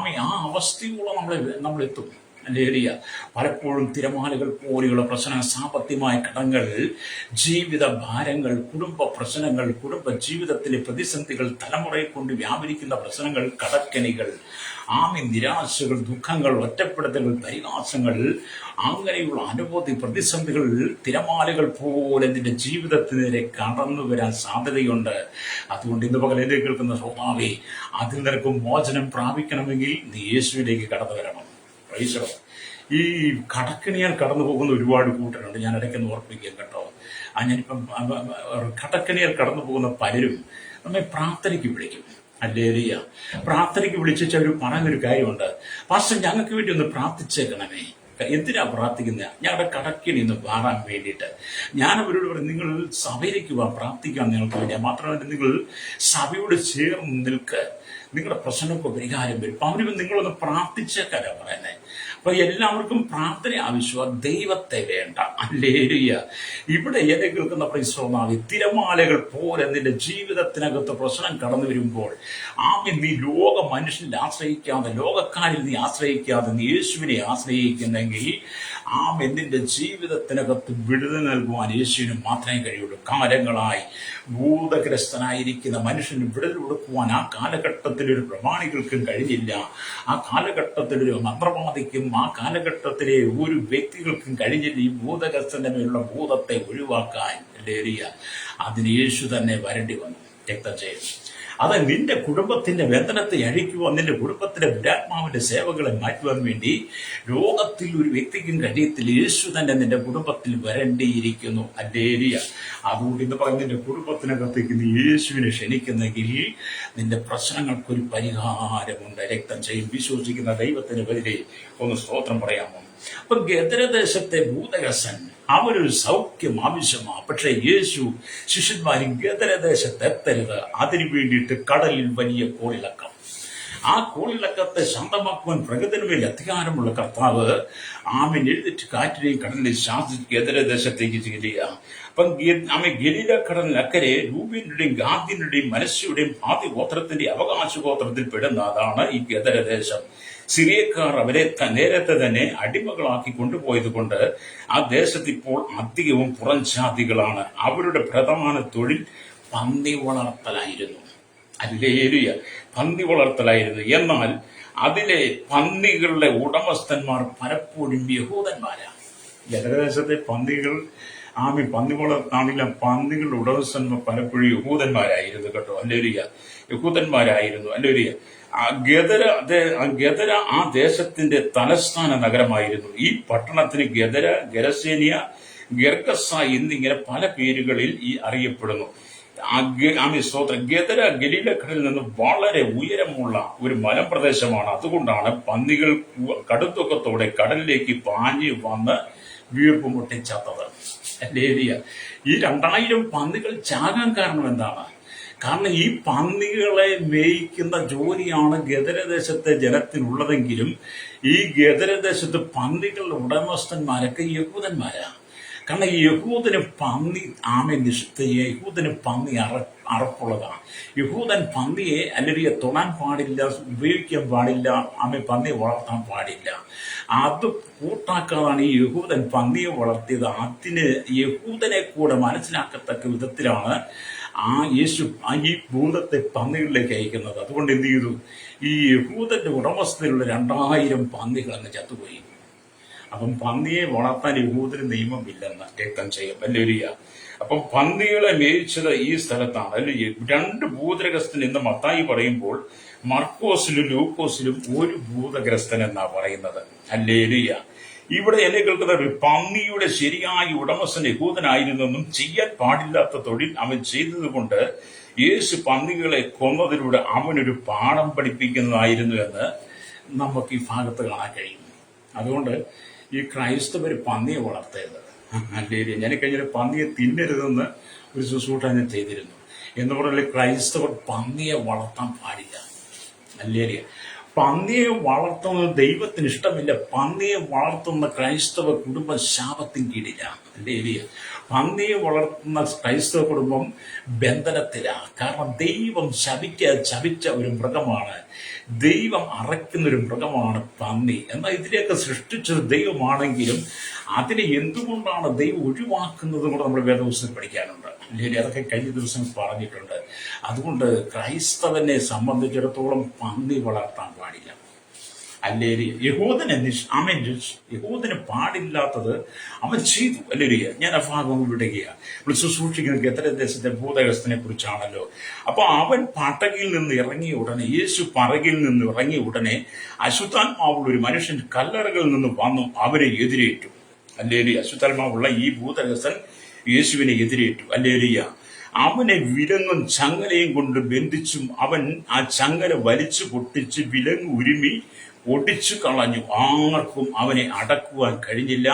അവസ്ഥയോളം നമ്മളെത്തും. ഹല്ലേലൂയ. പലപ്പോഴും തിരമാലകൾ പോലെയുള്ള പ്രശ്നങ്ങൾ, സാമ്പത്തികമായ കടങ്ങൾ, ജീവിത ഭാരങ്ങൾ, കുടുംബ പ്രശ്നങ്ങൾ, കുടുംബ ജീവിതത്തിലെ പ്രതിസന്ധികൾ, തലമുറയെ കൊണ്ട് വ്യാപരിക്കുന്ന പ്രശ്നങ്ങൾ, കടക്കെണികൾ, നിരാശകൾ, ദുഃഖങ്ങൾ, ഒറ്റപ്പെടുത്തലുകൾ, പരിഹാസങ്ങൾ, അങ്ങനെയുള്ള അനവധി പ്രതിസന്ധികൾ തിരമാലകൾ പോലെ നിന്റെ ജീവിതത്തിനെതിരെ കടന്നു വരാൻ സാധ്യതയുണ്ട്. അതുകൊണ്ട് ഇന്ന് പകൽ എന്നെ കേൾക്കുന്ന ശ്രോതാവേ, അതിൽ നിനക്ക് മോചനം പ്രാപിക്കണമെങ്കിൽ നീ യേശുവിലേക്ക് കടന്നു വരണം. ഈ കടക്കിണിയാൽ കടന്നു പോകുന്ന ഒരുപാട് കൂട്ടരുണ്ട്. ഞാൻ ഇടയ്ക്കൊന്ന് ഓർപ്പിക്കാം കേട്ടോ. ഞാനിപ്പം കടക്കിണിയാൽ കടന്നു പോകുന്ന പലരും നമ്മെ പ്രാർത്ഥനയ്ക്ക് വിളിക്കും. ഹല്ലേലൂയ. പ്രാർത്ഥനയ്ക്ക് വിളിച്ച് അവർ പറയുന്നൊരു കാര്യമുണ്ട്, പാസ്റ്റർ ഞങ്ങൾക്ക് വേണ്ടി ഒന്ന് പ്രാർത്ഥിച്ചേക്കണമേ. എന്തിനാ പ്രാർത്ഥിക്കുന്നത്? ഞങ്ങളുടെ കടക്കിണി ഒന്ന് മാറാൻ വേണ്ടിയിട്ട്. ഞാൻ അവരോട് പറയും, നിങ്ങൾ സഭയിലേക്ക് പോകാൻ പ്രാർത്ഥിക്കാൻ നിങ്ങൾക്ക് വേണ്ടി. മാത്രമല്ല, നിങ്ങൾ സഭയോട് ചേർന്ന് നിൽക്ക്, നിങ്ങളുടെ പ്രശ്നമൊക്കെ പരിഹാരം വരും. അവരും നിങ്ങളൊന്ന് പ്രാർത്ഥിച്ചേക്കാനാ പറയുന്നത്. അപ്പൊ എല്ലാവർക്കും പ്രാർത്ഥന ആവശ്യമാണ്, ദൈവത്തെ വേണ്ട. ഹല്ലേലൂയ. ഇവിടെ എന്നെ കേൾക്കുന്ന പരിശ്രമാവി തിരമാലകൾ പോലെ നിന്റെ ജീവിതത്തിനകത്ത് പ്രശ്നം കടന്നു വരുമ്പോൾ നീ ലോക മനുഷ്യനെ ആശ്രയിക്കാതെ, ലോകക്കാരിൽ നീ ആശ്രയിക്കാതെ നീ യേശുവിനെ ആശ്രയിക്കുന്നെങ്കിൽ നിന്റെ ജീവിതത്തിനകത്ത് വിടുതൽ നൽകുവാൻ യേശുവിന് മാത്രമേ കഴിയുള്ളൂ. കാലങ്ങളായി ഭൂതഗ്രസ്തനായിരിക്കുന്ന മനുഷ്യന് വിടുതൽ കൊടുക്കുവാൻ ആ കാലഘട്ടത്തിൽ ഒരു പ്രമാണികൾക്കും കഴിഞ്ഞില്ല. ആ കാലഘട്ടത്തിൽ ഒരു മന്ത്രവാദിക്കും ആ കാലഘട്ടത്തിലെ ഒരു വ്യക്തികൾക്കും കഴിഞ്ഞില്ല ഈ ഭൂതഗ്രസ്തന്റെ മേലുള്ള ഭൂതത്തെ ഒഴിവാക്കാൻ. അതിന് യേശു തന്നെ വരേണ്ടി വന്നു, രക്തജയം. അത് നിന്റെ കുടുംബത്തിന്റെ വേദനത്തെ അഴിക്കുവാൻ, നിന്റെ കുടുംബത്തിന്റെ ദുരാത്മാവിന്റെ സേവകളെ മാറ്റുവാൻ വേണ്ടി ലോകത്തിൽ ഒരു വ്യക്തിക്കും കഴിയത്തില്ല. യേശു തന്നെ നിന്റെ കുടുംബത്തിൽ വരേണ്ടിയിരിക്കുന്നു. ഹല്ലേലൂയ. അതുകൊണ്ട് ഇന്ന് പറഞ്ഞ നിന്റെ കുടുംബത്തിനകത്തേക്ക് നീ യേശുവിനെ ക്ഷണിക്കുന്നെങ്കിൽ നിന്റെ പ്രശ്നങ്ങൾക്കൊരു പരിഹാരമുണ്ട്. രക്തം ചെയ്യും വിശ്വസിക്കുന്ന ദൈവത്തിന് വരെ ഒന്ന് സ്തോത്രം പറയാമോ? അപ്പൊ ഗദരദേശത്തെ ഭൂതഗ്രസ്തൻ അവനൊരു സൗഖ്യം ആവശ്യമാണ്. പക്ഷെ യേശു ശിഷ്യന്മാരും ഗദരദേശത്ത് എത്തരുത്. അതിനു വേണ്ടിയിട്ട് കടലിൽ വലിയ കോളിളക്കം. ആ കോളിളക്കത്തെ ശാന്തമാക്കുവാൻ പ്രകൃതിനുമേൽ അധികാരമുള്ള കർത്താവ് എഴുതിട്ട് കാറ്റിനെയും കടലിനെയും ശാസിച്ച് ഗദരദേശത്തേക്ക് ചെല്ലുക. അപ്പം ഗലീല കടലിനക്കരെ രൂബേന്റെയും ഗാദിന്റെയും മനസ്സുടെയും ആദ്യ ഗോത്രത്തിന്റെ അവകാശ ഗോത്രത്തിൽ പെടുന്ന അതാണ് ഈ ഗദരദേശം. സിറിയക്കാർ അവരെ നേരത്തെ തന്നെ അടിമകളാക്കി കൊണ്ടുപോയത് കൊണ്ട് ആ ദേശത്ത് ഇപ്പോൾ അധികവും പുറംജാതികളാണ്. അവരുടെ പ്രധാന തൊഴിൽ പന്നി വളർത്തലായിരുന്നു. ഹല്ലേലൂയ. പന്നി വളർത്തലായിരുന്നു. എന്നാൽ അതിലെ പന്നികളുടെ ഉടമസ്ഥന്മാർ പലപ്പോഴും യഹൂദന്മാരാണ്. ജനദേശത്തെ പന്നികൾ പന്നി വളർത്താണെങ്കിലും പന്നികളുടെ ഉടമസ്ഥന്മാർ പലപ്പോഴും യഹൂദന്മാരായിരുന്നു കേട്ടോ. ഹല്ലേലൂയ. യഹൂദന്മാരായിരുന്നു. ഹല്ലേലൂയ. ഗദര ആ ദേശത്തിന്റെ തലസ്ഥാന നഗരമായിരുന്നു. ഈ പട്ടണത്തിന് ഗദര, ഗരസേനിയ, ഗർഗസ എന്നിങ്ങനെ പല പേരുകളിൽ അറിയപ്പെടുന്നു. ഗദര ഗലീലക്കടലിൽ നിന്ന് വളരെ ഉയരമുള്ള ഒരു മലമ്പ്രദേശമാണ്. അതുകൊണ്ടാണ് പന്നികൾ കടുത്തൂക്കത്തോടെ കടലിലേക്ക് പാഞ്ഞു വന്ന് വീർപ്പ് മുട്ടിച്ചത്തത്. ഈ 2000 പന്നികൾ ചാകാൻ കാരണം എന്താണ്? കാരണം ഈ പന്നികളെ മേയ്ക്കുന്ന ജോലിയാണ് ഗദരദേശത്തെ ജനത്തിനുള്ളതെങ്കിലും ഈ ഗദരദേശത്ത് പന്നികളുടെ ഉടമസ്ഥന്മാരൊക്കെ യഹൂദന്മാരാ. കാരണം ഈ യഹൂദന് പന്നി യഹൂദന് പന്നി അറപ്പുള്ളതാണ്. യഹൂദൻ പന്നിയെ അല്ലെങ്കിൽ തൊടാൻ പാടില്ല, ഉപയോഗിക്കാൻ പാടില്ല, പന്നിയെ വളർത്താൻ പാടില്ല. അത് കൂട്ടാക്കാതാണ് ഈ യഹൂദൻ പന്നിയെ വളർത്തിയത്. അതിന് യഹൂദനെ കൂടെ മനസ്സിലാക്കത്തക്ക വിധത്തിലാണ് യേശു ഈ ഭൂതത്തെ പന്നികളിലേക്ക് അയക്കുന്നത്. അതുകൊണ്ട് എന്ത് ചെയ്തു? ഈ യഹൂദന്റെ ഉടമസ്ഥയിലുള്ള 2000 പന്നികൾ അങ്ങ് ചത്തുപോയി. അപ്പം പന്നിയെ വളർത്താൻ യഹൂദന് നിയമമില്ലെന്ന് രക്തം ചെയ്യും. ഹല്ലേലൂയ. അപ്പം പന്നികളെ മേയിച്ചത് ഈ സ്ഥലത്താണ്. അല്ലെങ്കിൽ 2 ഭൂതഗ്രസ്തൻ എന്ന് മത്തായി പറയുമ്പോൾ മർക്കോസിലും ലൂക്കോസിലും 1 ഭൂതഗ്രസ്തൻ എന്നാ പറയുന്നത്. ഹല്ലേലൂയ. ഇവിടെ എന്നെ കേൾക്കുന്ന ഒരു പന്നിയുടെ ശരിയായ ഉടമസ്ഥൻ യഹൂദനായിരുന്നെന്നും ചെയ്യാൻ പാടില്ലാത്ത തൊഴിൽ അവൻ ചെയ്തത് കൊണ്ട് യേശു പന്നികളെ കൊന്നതിലൂടെ അവനൊരു പാഠം പഠിപ്പിക്കുന്നതായിരുന്നു എന്ന് നമുക്ക് ഈ ഭാഗത്ത് കാണാൻ കഴിയും. അതുകൊണ്ട് ഈ ക്രൈസ്തവർ പന്നിയെ വളർത്തരുത്. അല്ലെങ്കിൽ ഞാൻ കഴിഞ്ഞ പന്നിയെ തിന്നരുതെന്ന് ഒരു ശുശ്രൂഷ ഞാൻ ചെയ്തിരുന്നു. എന്ന് പറഞ്ഞാൽ ക്രൈസ്തവർ പന്നിയെ വളർത്താൻ പാടില്ല. അല്ലെങ്കിൽ പന്നിയെ വളർത്തുന്നത് ദൈവത്തിന് ഇഷ്ടമില്ല. പന്നിയെ വളർത്തുന്ന ക്രൈസ്തവ കുടുംബം ശാപത്തിന് കീഴിലാണ്. അല്ലേ? പന്നിയെ വളർത്തുന്ന ക്രൈസ്തവ കുടുംബം ബന്ധനത്തിലാണ്. കാരണം ദൈവം ശപിച്ച ഒരു മൃഗമാണ്. ദൈവം അറയ്ക്കുന്നൊരു മൃഗമാണ് പന്നി. എന്നാൽ ഇതിനെയൊക്കെ സൃഷ്ടിച്ചത് ദൈവമാണെങ്കിലും അതിനെ എന്തുകൊണ്ടാണ് ദൈവം ഒഴിവാക്കുന്നത് കൂടെ നമ്മൾ വേദപുസ്തകത്തിൽ പഠിക്കാനുണ്ട്. അല്ലെങ്കിൽ അതൊക്കെ കഴിഞ്ഞ ദിവസം പറഞ്ഞിട്ടുണ്ട്. അതുകൊണ്ട് ക്രൈസ്തവനെ സംബന്ധിച്ചിടത്തോളം പന്നി വളർത്താൻ പാടില്ല. അല്ലേരി യഹൂദന് പാടില്ലാത്തത് അവൻ ചെയ്തു. അല്ലേരിയ ഞാൻ ആ ഭാഗം വിടുകയാണ്. നമ്മൾ ശുശ്രൂഷിക്കുന്ന ഗദരദേശത്തെ ഭൂതഗ്രസ്തനെ കുറിച്ചാണല്ലോ. അപ്പൊ അവൻ പടകിൽ നിന്ന് ഇറങ്ങിയ ഉടനെ, യേശു പറകിൽ നിന്ന് ഇറങ്ങിയ ഉടനെ അശുദ്ധാത്മാവുള്ള ഒരു മനുഷ്യൻ കല്ലറകളിൽ നിന്ന് വന്നു അവരെ എതിരേറ്റു. അല്ലേരി അശുദ്ധാത്മാവുള്ള ഈ ഭൂതഗ്രസ്തൻ യേശുവിനെ എതിരേറ്റു. അല്ലേരിയ അവനെ വിലങ്ങും ചങ്ങലയും കൊണ്ട് ബന്ധിച്ചും അവൻ ആ ചങ്ങല വലിച്ചു പൊട്ടിച്ച് വിലങ്ങ് ഉരുമി ഒടിച്ചു കളഞ്ഞു. ആർക്കും അവനെ അടക്കുവാൻ കഴിഞ്ഞില്ല.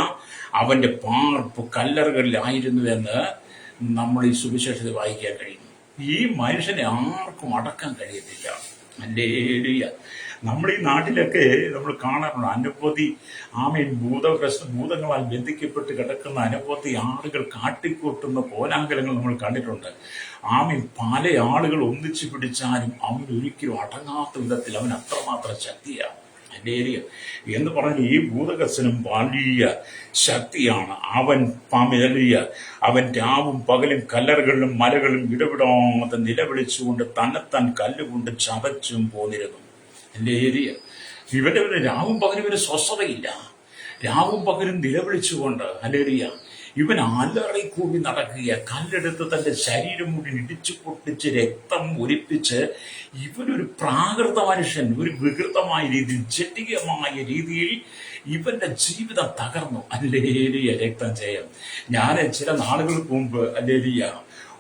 അവന്റെ പാർപ്പ് കല്ലറകളിലായിരുന്നു എന്ന് നമ്മൾ ഈ സുവിശേഷത്തിൽ വായിക്കാൻ കഴിയും. ഈ മനുഷ്യനെ ആർക്കും അടക്കാൻ കഴിയത്തില്ല. ഹല്ലേലൂയ. നമ്മൾ ഈ നാട്ടിലൊക്കെ നമ്മൾ കാണാറുണ്ട് അനവധി ഭൂതങ്ങളാൽ ബന്ധിക്കപ്പെട്ട് കിടക്കുന്ന അനവധി ആളുകൾ കാട്ടിക്കൂട്ടുന്ന കോലാഹലങ്ങൾ നമ്മൾ കണ്ടിട്ടുണ്ട്. പല ആളുകൾ ഒന്നിച്ചു പിടിച്ചാലും അവൻ ഒരിക്കലും അടങ്ങാത്ത വിധത്തിൽ അവൻ അത്രമാത്രം ശക്തിയാണ്. അല്ലേലിയ എന്ന് പറഞ്ഞാൽ ഈ ഭൂതകസനും വലിയ ശക്തിയാണ്. അവൻ രാവും പകലും കല്ലറുകളിലും മലകളിലും ഇടപെടാതെ നിലവിളിച്ചുകൊണ്ട് തന്നെത്താൻ കല്ലുകൊണ്ട് ചതച്ചും പോന്നിരുന്നു. അല്ലേലിയ ഇവന്റെ രാവും പകലും ഇവന് സ്വസ്ഥതയില്ല. രാവും പകലും നിലവിളിച്ചുകൊണ്ട് അല്ലേലിയ ഇവൻ അലറിക്കൂടി നടക്കുക. കല്ലെടുത്ത് തന്റെ ശരീരം മുഴുവൻ ഇടിച്ചു പൊട്ടിച്ച് രക്തം ഒലിപ്പിച്ച് ഇവനൊരു പ്രാകൃത മനുഷ്യൻ, ഒരു വികൃതമായ രീതിയിൽ, ജട്ടികമായ രീതിയിൽ ഇവന്റെ ജീവിതം തകർന്നു. അല്ലേലിയ രക്തം ചെയ്യാം. ഞാൻ ചില നാളുകൾക്ക് മുമ്പ് അല്ലേലിയ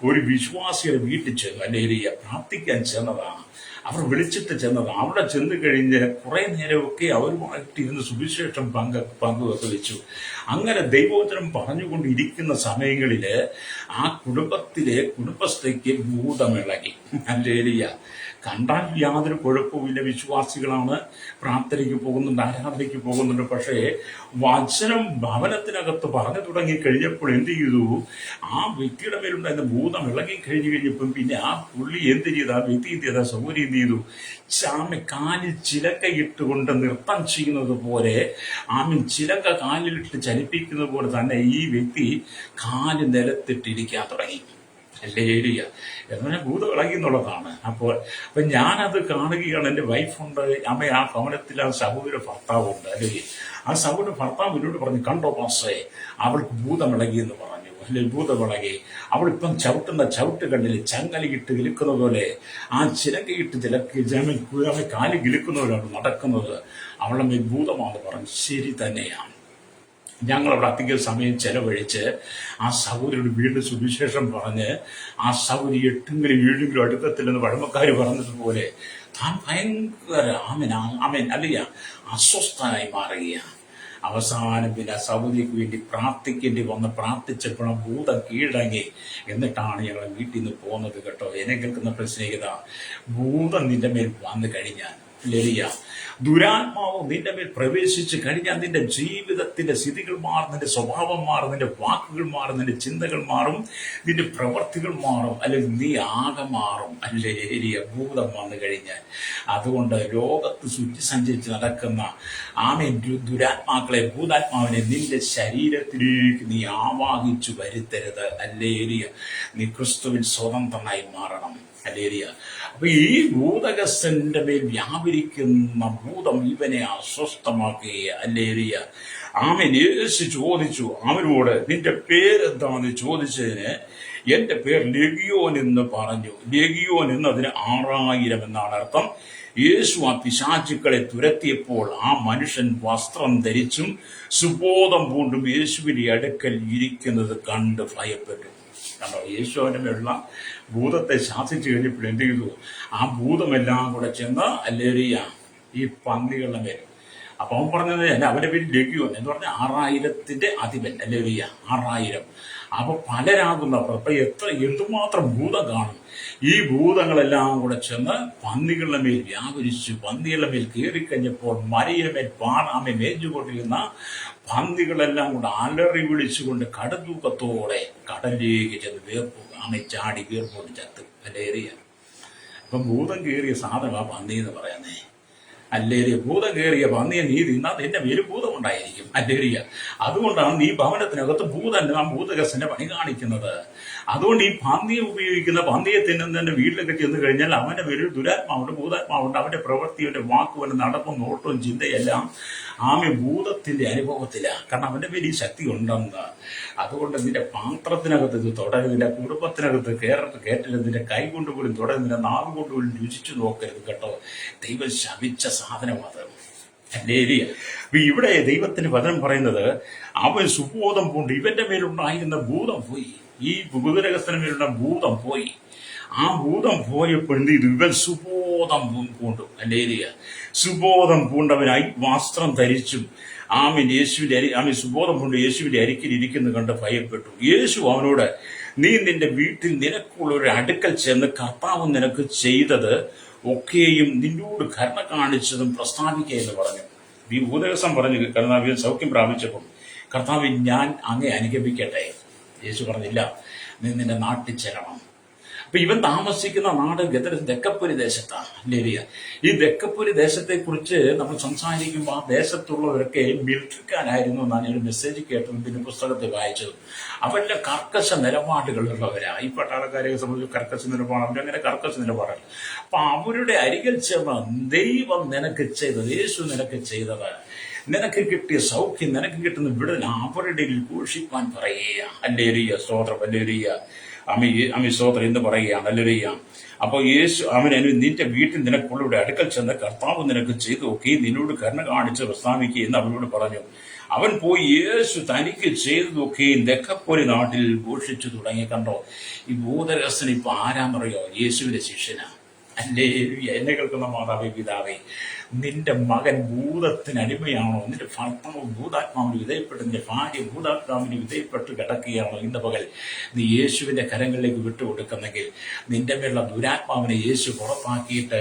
ഒരു വിശ്വാസിയുടെ വീട്ടിൽ ചെന്നു. അല്ലേലിയ പ്രാർത്ഥിക്കാൻ ചെന്നതാണ്. അവർ വിളിച്ചിട്ട് ചെന്നതാണ്. അവിടെ ചെന്ന് കഴിഞ്ഞ് കുറെ നേരമൊക്കെ അവരുമായിട്ട് ഇരുന്ന് സുവിശേഷം പങ്കുവെക്കെ വെച്ചു. അങ്ങനെ ദൈവവചനം പറഞ്ഞുകൊണ്ടിരിക്കുന്ന സമയങ്ങളില് ആ കുടുംബസ്ഥയ്ക്ക് ഭൂതമിളകി. അല്ലേലിയ കണ്ടാൽ യാതൊരു കുഴപ്പമില്ല, വിശ്വാസികളാണ്, പ്രാർത്ഥനയ്ക്ക് പോകുന്നുണ്ട്, ആരാധനയ്ക്ക് പോകുന്നുണ്ട്. പക്ഷേ വചനം ഭവനത്തിനകത്ത് പറഞ്ഞു തുടങ്ങി കഴിഞ്ഞപ്പോൾ എന്ത് ചെയ്തു? ആ വ്യക്തിയുടെ മേലുണ്ടായിരുന്ന ഭൂതം ഇളകി കഴിഞ്ഞപ്പം പിന്നെ ആ പുള്ളി എന്ത് ചെയ്തു? ആ വ്യക്തി എന്ത് ചെയ്ത സൗകര്യം എന്ത് ചെയ്തു? കാലിൽ ചിലക്ക ഇട്ടുകൊണ്ട് നൃത്തം ചെയ്യുന്നത് പോലെ, ചിലക്ക കാലിലിട്ട് ചലിപ്പിക്കുന്നത് പോലെ തന്നെ ഈ വ്യക്തി കാല് നിലത്തിട്ടിരിക്കാൻ തുടങ്ങി. അല്ലേലിയ എന്ന് പറഞ്ഞാൽ ഭൂതം ഇളകി എന്നുള്ളതാണ്. അപ്പോൾ ഞാനത് കാണുകയാണ്. എൻ്റെ വൈഫുണ്ട്, ആ ഭവനത്തിൽ ആ സഹോദര ഭർത്താവുണ്ട്. അല്ലെങ്കിൽ ആ സഹോദര ഭർത്താവ് എന്നോട് പറഞ്ഞു, കണ്ടോ പാസ്റ്റേ, അവൾക്ക് ഭൂതം ഇളകി എന്ന് പറഞ്ഞു. അല്ലെങ്കിൽ ഭൂതം ഇളകി, അവളിപ്പം ചവിട്ടുന്ന ചവിട്ട് കണ്ടില്ല, ചങ്ങലയിട്ട് കിലുക്കുന്ന പോലെ, ആ ചിലക്കയിട്ട് കാല് കിലുക്കുന്ന പോലെയാണ് നടക്കുന്നത്. അവളുടെ മേൽ ഭൂതമാണെന്ന് പറഞ്ഞു. ശരി തന്നെയാണ്. ഞങ്ങളവിടെ അധികം സമയം ചെലവഴിച്ച് ആ സഹോദരിയുടെ വീണ്ടും സുവിശേഷം പറഞ്ഞ് ആ സഹോദരി 8-7 അടുക്കത്തില്ലെന്ന് പഴമക്കാർ പറഞ്ഞതുപോലെ താൻ ഭയങ്കര അല്ലയ്യ അസ്വസ്ഥനായി മാറുകയാണ്. അവസാനം പിന്നെ സഹോദരിക്ക് വേണ്ടി പ്രാർത്ഥിക്കേണ്ടി വന്ന് പ്രാർത്ഥിച്ചപ്പോഴും ഭൂതം കീഴടങ്ങി. എന്നിട്ടാണ് ഞങ്ങൾ വീട്ടിൽ നിന്ന് പോകുന്നത് കേട്ടോ. എന്നെ കേൾക്കുന്ന സ്നേഹിത, ഭൂതം നിന്റെ മേൽ വന്നു കഴിഞ്ഞാൽ ലെലിയ ദുരാത്മാവ് നിന്റെ മേൽ പ്രവേശിച്ച് കഴിഞ്ഞാൽ നിന്റെ ജീവിതത്തിന്റെ സ്ഥിതികൾ മാറും, നിന്റെ സ്വഭാവം മാറും, നിന്റെ വാക്കുകൾ മാറും, നിന്റെ ചിന്തകൾ മാറും, നിന്റെ പ്രവർത്തികൾ മാറും, അല്ലെങ്കിൽ നീ ആകെ മാറും. അല്ലേലിയ ഭൂതം വന്നു കഴിഞ്ഞാൽ. അതുകൊണ്ട് ലോകത്ത് സഞ്ചരിച്ച് നടക്കുന്ന ദുരാത്മാക്കളെ, ഭൂതാത്മാവിനെ നിന്റെ ശരീരത്തിലേക്ക് നീ ആവാഹിച്ചു വരുത്തരുത്. അല്ലേലിയ നീ ക്രിസ്തുവിൽ സ്വതന്ത്രനായി മാറണം. അല്ലേലിയ അപ്പൊ ഈ ഭൂതകസ്ഥന്റെ മേൽ വ്യാപരിക്കുന്ന ഭൂതം ഇവനെ അസ്വസ്ഥമാക്കുകയാണ്. അല്ലേലിയ യേശു ചോദിച്ചു അവരോട്, നിന്റെ പേരെന്താന്ന് ചോദിച്ചതിന് എന്റെ പേര് ലെഗിയോൻ എന്ന് പറഞ്ഞു. ലെഗിയോൻ എന്നതിന് 6000 എന്നാണ് അർത്ഥം. യേശു ആ പിശാചുക്കളെ തുരത്തിയപ്പോൾ ആ മനുഷ്യൻ വസ്ത്രം ധരിച്ചും സുബോധം പൂണ്ടും യേശുവിന്റെ അടുക്കൽ ഇരിക്കുന്നത് കണ്ട് ഭയപ്പെട്ടു. കണ്ടോ, യേശുവിന്റെ മേലുള്ള ഭൂതത്തെ ശാസിച്ചു കഴിഞ്ഞപ്പോൾ എന്ത് ചെയ്തു? ആ ഭൂതമെല്ലാം കൂടെ ചെന്ന് അല്ലേലിയ ഈ പന്നികളുടെ മേൽ. അപ്പൊ അവൻ പറഞ്ഞത് അവന്റെ പേര് ലെഗിയോൻ എന്ന് പറഞ്ഞാൽ 6000 അധിപൻ. അല്ലേലിയ 6000. അപ്പൊ പലരാകുന്നവർ. അപ്പൊ എന്തുമാത്രം ഭൂതം കാണും. ഈ ഭൂതങ്ങളെല്ലാം കൂടെ ചെന്ന് പന്നികളുടെ മേൽ വ്യാപരിച്ചു. പന്നികളുടെ മേൽ കയറിക്കഴിഞ്ഞപ്പോൾ മലയുടെ മേൽ മേഞ്ഞുകൊണ്ടിരുന്ന പന്നികളെല്ലാം കൂടെ അലറി വിളിച്ചുകൊണ്ട് കടുതൂക്കത്തോടെ കടലിലേക്ക് ചെന്ന് ചാടി വീർപ്പോട്ട് ചത്ത്. അല്ലേറിയ അപ്പം ഭൂതം കയറിയ സാധനമാണ് പന്നി എന്ന് പറയുന്നേ. അല്ലേറിയ ഭൂതം കയറിയ പന്നിയെ നീ തിന്നാൽ നിന്റെ മേല് ഭൂതം ഉണ്ടായിരിക്കും. അല്ലേറിയ അതുകൊണ്ടാണ് നീ ഭവനത്തിനകത്ത് ഭൂതകസന്റെ പണി കാണിക്കുന്നത്. അതുകൊണ്ട് ഈ പന്നിയെ ഉപയോഗിക്കുന്ന, പന്നിയെ തിന്നുന്നതിന്റെ വീട്ടിലൊക്കെ ചെന്ന് കഴിഞ്ഞാൽ അവന്റെ പേരിൽ ദുരാത്മാവുണ്ട്, ഭൂതാത്മാവുണ്ട്. അവന്റെ പ്രവൃത്തി, അവന്റെ വാക്കുവന്റെ നടപ്പും നോട്ടവും ചിന്തയെല്ലാം ഭൂതത്തിന്റെ അനുഭവത്തിലാണ്. കാരണം അവന്റെ പേര് ഈ ശക്തി ഉണ്ടെന്ന്. അതുകൊണ്ട് നിന്റെ പാത്രത്തിനകത്ത് ഇത് തുടരുത്, നിന്റെ കുടുംബത്തിനകത്ത് കയറ്റരുത്, നിന്റെ കൈ കൊണ്ടുപോലും തുടരുത്, നിന്റെ നാവ് കൊണ്ടുപോലും രുചിച്ചു നോക്കരുത് കേട്ടോ. ദൈവം ശപിച്ച സാധനം അത്. അല്ലേലിയ ഇവിടെ ദൈവത്തിന്റെ വചനം പറയുന്നത് അവൻ സുബോധം പൂണ്ട്. ഇവന്റെ മേലുണ്ടായിരുന്ന ഭൂതം പോയി. ഈ ഭൂതരകസ്ഥന് മേലുള്ള ഭൂതം പോയി. ആ ഭൂതം പോയപ്പോൾ എന്ത് ചെയ്തു? ഇവൻ സുബോധം പൂണ്ടു. അല്ലേലിയ സുബോധം പൂണ്ടവനായി വസ്ത്രം ധരിച്ചും സുബോധം പൂണ്ട് യേശുവിന്റെ അരികിൽ ഇരിക്കുന്നത് കണ്ട് ഭയപ്പെട്ടു. യേശു അവനോട്, നീ നിന്റെ വീട്ടിൽ നിനക്കുള്ള ഒരു അടുക്കൽ ചെന്ന് കർത്താവ് നിനക്ക് ചെയ്തത് ഒക്കെയും നിന്നോട് കരുണ കാണിച്ചതും പ്രസ്താവിക്കുക എന്ന് പറഞ്ഞു. ഈ ഭൂതകസം പറഞ്ഞു കർത്താവ് സൗഖ്യം പ്രാപിച്ചപ്പോൾ, കർത്താവ് ഞാൻ അങ്ങേ അനുഗമിക്കട്ടെ. യേശു പറഞ്ഞില്ല, നീ നിന്റെ നാട്ടിൽ ചെല്ലണം. അപ്പൊ ഇവൻ താമസിക്കുന്ന നാട് ദെക്കപ്പുരി ദേശത്താണ്, ലേരിയ. ഈ ദെക്കപ്പുരി ദേശത്തെ കുറിച്ച് നമ്മൾ സംസാരിക്കുമ്പോൾ ആ ദേശത്തുള്ളവരൊക്കെ മിലിറ്ററിക്കാരായിരുന്നു എന്നാണ് ഞാൻ മെസ്സേജ് കേട്ടതും പിന്നെ പുസ്തകത്തെ വായിച്ചതും. അവരുടെ കർക്കശ നിലപാടുകളുള്ളവരാ. ഈ പട്ടാളക്കാരെ സംബന്ധിച്ച് കർക്കശ നിലപാട്, അവരങ്ങനെ കർക്കശ നിലപാടല്ല. അപ്പൊ അവരുടെ അരികിൽ ചെന്ന് ദൈവം നിനക്ക് ചെയ്തത്, യേശു നിനക്ക് ചെയ്തത്, നിനക്ക് കിട്ടിയ സൗഖ്യം, നിനക്ക് കിട്ടുന്ന വിടുതൽ അവരുടെ ഘോഷിക്കാൻ പറയുക. ഹല്ലേലൂയ, സ്തോത്രം, ഹല്ലേലൂയ, അമി സ്തോത്രം എന്ന് പറയുകയാണ്. ഹല്ലേലൂയ. അപ്പോൾ യേശു നിന്റെ വീട്ടിൽ നിനക്കുള്ളവരുടെ അടുക്കൽ ചെന്ന് കർത്താവ് നിനക്ക് ചെയ്തു നോക്കി നിന്നോട് കരുണ കാണിച്ച് പ്രസ്താവിക്കുക എന്ന് അവരോട് പറഞ്ഞു. അവൻ പോയി യേശു തനിക്ക് ചെയ്തു നോക്കുകയും ദെക്കപ്പൊരി നാട്ടിൽ ഘോഷിച്ചു തുടങ്ങി. കണ്ടോ, ഈ ഭൂതരസന് ഇപ്പൊ ആരാന്നറിയോ? യേശുവിന്റെ ശിഷ്യനാ. ഹല്ലേലൂയ. എന്നെ കേൾക്കുന്ന മാതാവേ, പിതാവേ, നിന്റെ മകൻ ഭൂതത്തിന് അടിമയാണോ? നിന്റെ ഭർത്താവ് ഭൂതാത്മാവിന് വിധേയപ്പെട്ട്, നിന്റെ ഭാര്യ ഭൂതാത്മാവിന് വിധേയപ്പെട്ട് കിടക്കുകയാണോ? ഇന്ന് പകൽ നീ യേശുവിന്റെ കരങ്ങളിലേക്ക് വിട്ടുകൊടുക്കുന്നെങ്കിൽ നിന്റെ മേലുള്ള ദുരാത്മാവിനെ യേശു പുറത്താക്കിയിട്ട്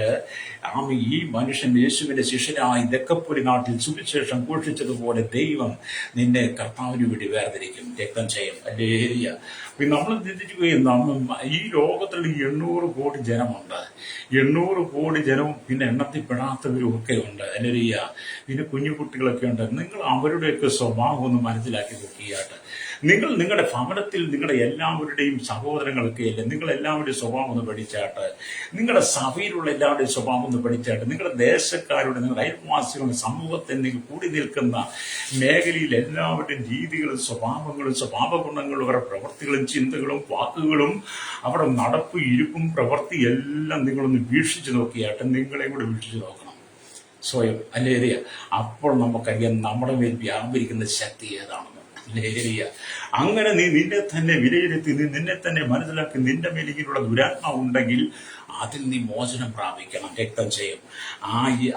ഈ മനുഷ്യൻ യേശുവിന്റെ ശിഷ്യനായി ദെക്കപ്പൊരി നാട്ടിൽ സുവിശേഷം ഘോഷിച്ചതുപോലെ ദൈവം നിന്നെ കർത്താവിന് വേണ്ടി വേർതിരിക്കും, രക്തം ചെയ്യും. ഹല്ലേലൂയ. പിന്നെ നമ്മൾ ചിന്തിക്കുകയും ഈ ലോകത്തിൽ 800 കോടി ജനമുണ്ട്. 800 കോടി ജനവും പിന്നെ എണ്ണത്തിൽപ്പെടാത്തവരും ഒക്കെ ഉണ്ട്. ഹല്ലേലൂയ. പിന്നെ കുഞ്ഞു കുട്ടികളൊക്കെ ഉണ്ട്. നിങ്ങൾ അവരുടെയൊക്കെ സ്വഭാവം ഒന്ന് മനസ്സിലാക്കി നോക്കിയാട്ട്, നിങ്ങൾ നിങ്ങളുടെ ഭവനത്തിൽ നിങ്ങളുടെ എല്ലാവരുടെയും സഹോദരങ്ങളൊക്കെ അല്ലേ, നിങ്ങൾ എല്ലാവരുടെയും സ്വഭാവം ഒന്ന് പഠിച്ചാട്ട്, നിങ്ങളുടെ സഭയിലുള്ള എല്ലാവരുടെയും സ്വഭാവം ഒന്ന് പഠിച്ചാട്ട്, നിങ്ങളുടെ ദേശക്കാരുടെ, നിങ്ങളുടെ അയൽവാസികളുടെ, സമൂഹത്തിൽ നിങ്ങൾ കൂടി നിൽക്കുന്ന മേഖലയിൽ എല്ലാവരുടെയും രീതികളും സ്വഭാവങ്ങളും സ്വഭാവ ഗുണങ്ങളും അവരുടെ പ്രവൃത്തികളും ചിന്തകളും വാക്കുകളും അവരുടെ നടപ്പ് ഇരിപ്പും പ്രവൃത്തി എല്ലാം നിങ്ങളൊന്ന് വീക്ഷിച്ചു നോക്കിയാട്ട്, നിങ്ങളെ കൂടെ വീക്ഷിച്ചു നോക്കണം സ്വയം. ഹല്ലേലൂയ. അപ്പോൾ നമുക്കറിയാം നമ്മുടെ മേൽ വ്യാപരിക്കുന്ന ശക്തി ഏതാണെന്ന്. ഹല്ലേലൂയ. അങ്ങനെ നീ നിന്നെ തന്നെ വിലയിരുത്തി, നീ നിന്നെ തന്നെ മനസ്സിലാക്കി, നിന്റെ മേൽ ഇങ്ങനെയുള്ള ദുരാത്മാവ് ഉണ്ടെങ്കിൽ അതിൽ നീ മോചനം പ്രാപിക്കണം, രക്തം ചെയ്യും.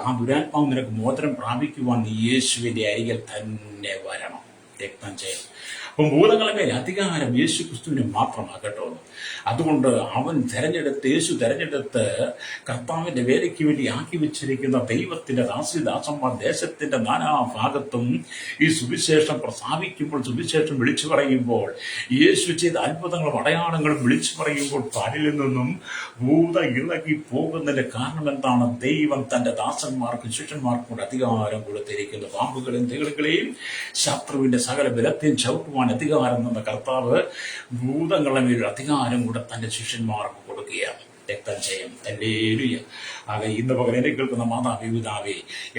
ആ ദുരാത്മാവ് നിനക്ക് മോചനം പ്രാപിക്കുവാൻ നീ യേശുവിന്റെ അരികിൽ തന്നെ വരണം, രക്തം ചെയ്യും. അപ്പം ഭൂതങ്ങളെ മേൽ അധികാരം യേശു ക്രിസ്തുവിന് മാത്രമാകട്ടോ. അതുകൊണ്ട് യേശു തെരഞ്ഞെടുത്ത് കർത്താവിന്റെ വേലയ്ക്ക് വേണ്ടി ആക്കി വെച്ചിരിക്കുന്ന ദൈവത്തിന്റെ ദാസന്മാർ ദേശത്തിന്റെ നാനാഭാഗത്തും ഈ സുവിശേഷം പ്രസ്താവിക്കുമ്പോൾ, സുവിശേഷം വിളിച്ചു പറയുമ്പോൾ, യേശു ചെയ്ത അത്ഭുതങ്ങളും അടയാളങ്ങളും വിളിച്ചു പറയുമ്പോൾ പലരിൽ നിന്നും ഭൂത ഇളകി പോകുന്നതിന്റെ കാരണം എന്താണ്? ദൈവം തന്റെ ദാസന്മാർക്കും ശിഷ്യന്മാർക്കും കൂടെ അധികാരം കൊടുത്തിരിക്കുന്നു. പാമ്പുകളെയും തേളുകളെയും ശത്രുവിന്റെ സകല ബലത്തെയും ചവിട്ടുവാൻ അധികാരം എന്ന കർത്താവ് ഭൂതങ്ങളെ മേൽ അധികാരം കൂടെ തന്റെ ശിഷ്യന്മാർക്ക് കൊടുക്കുകയാണ്, രക്തം ചെയ്യും. ഹല്ലേലൂയ. ആകെ ഇന്ന് പകരം എന്നെ കേൾക്കുന്ന മാതാവേ, പിതാവേ,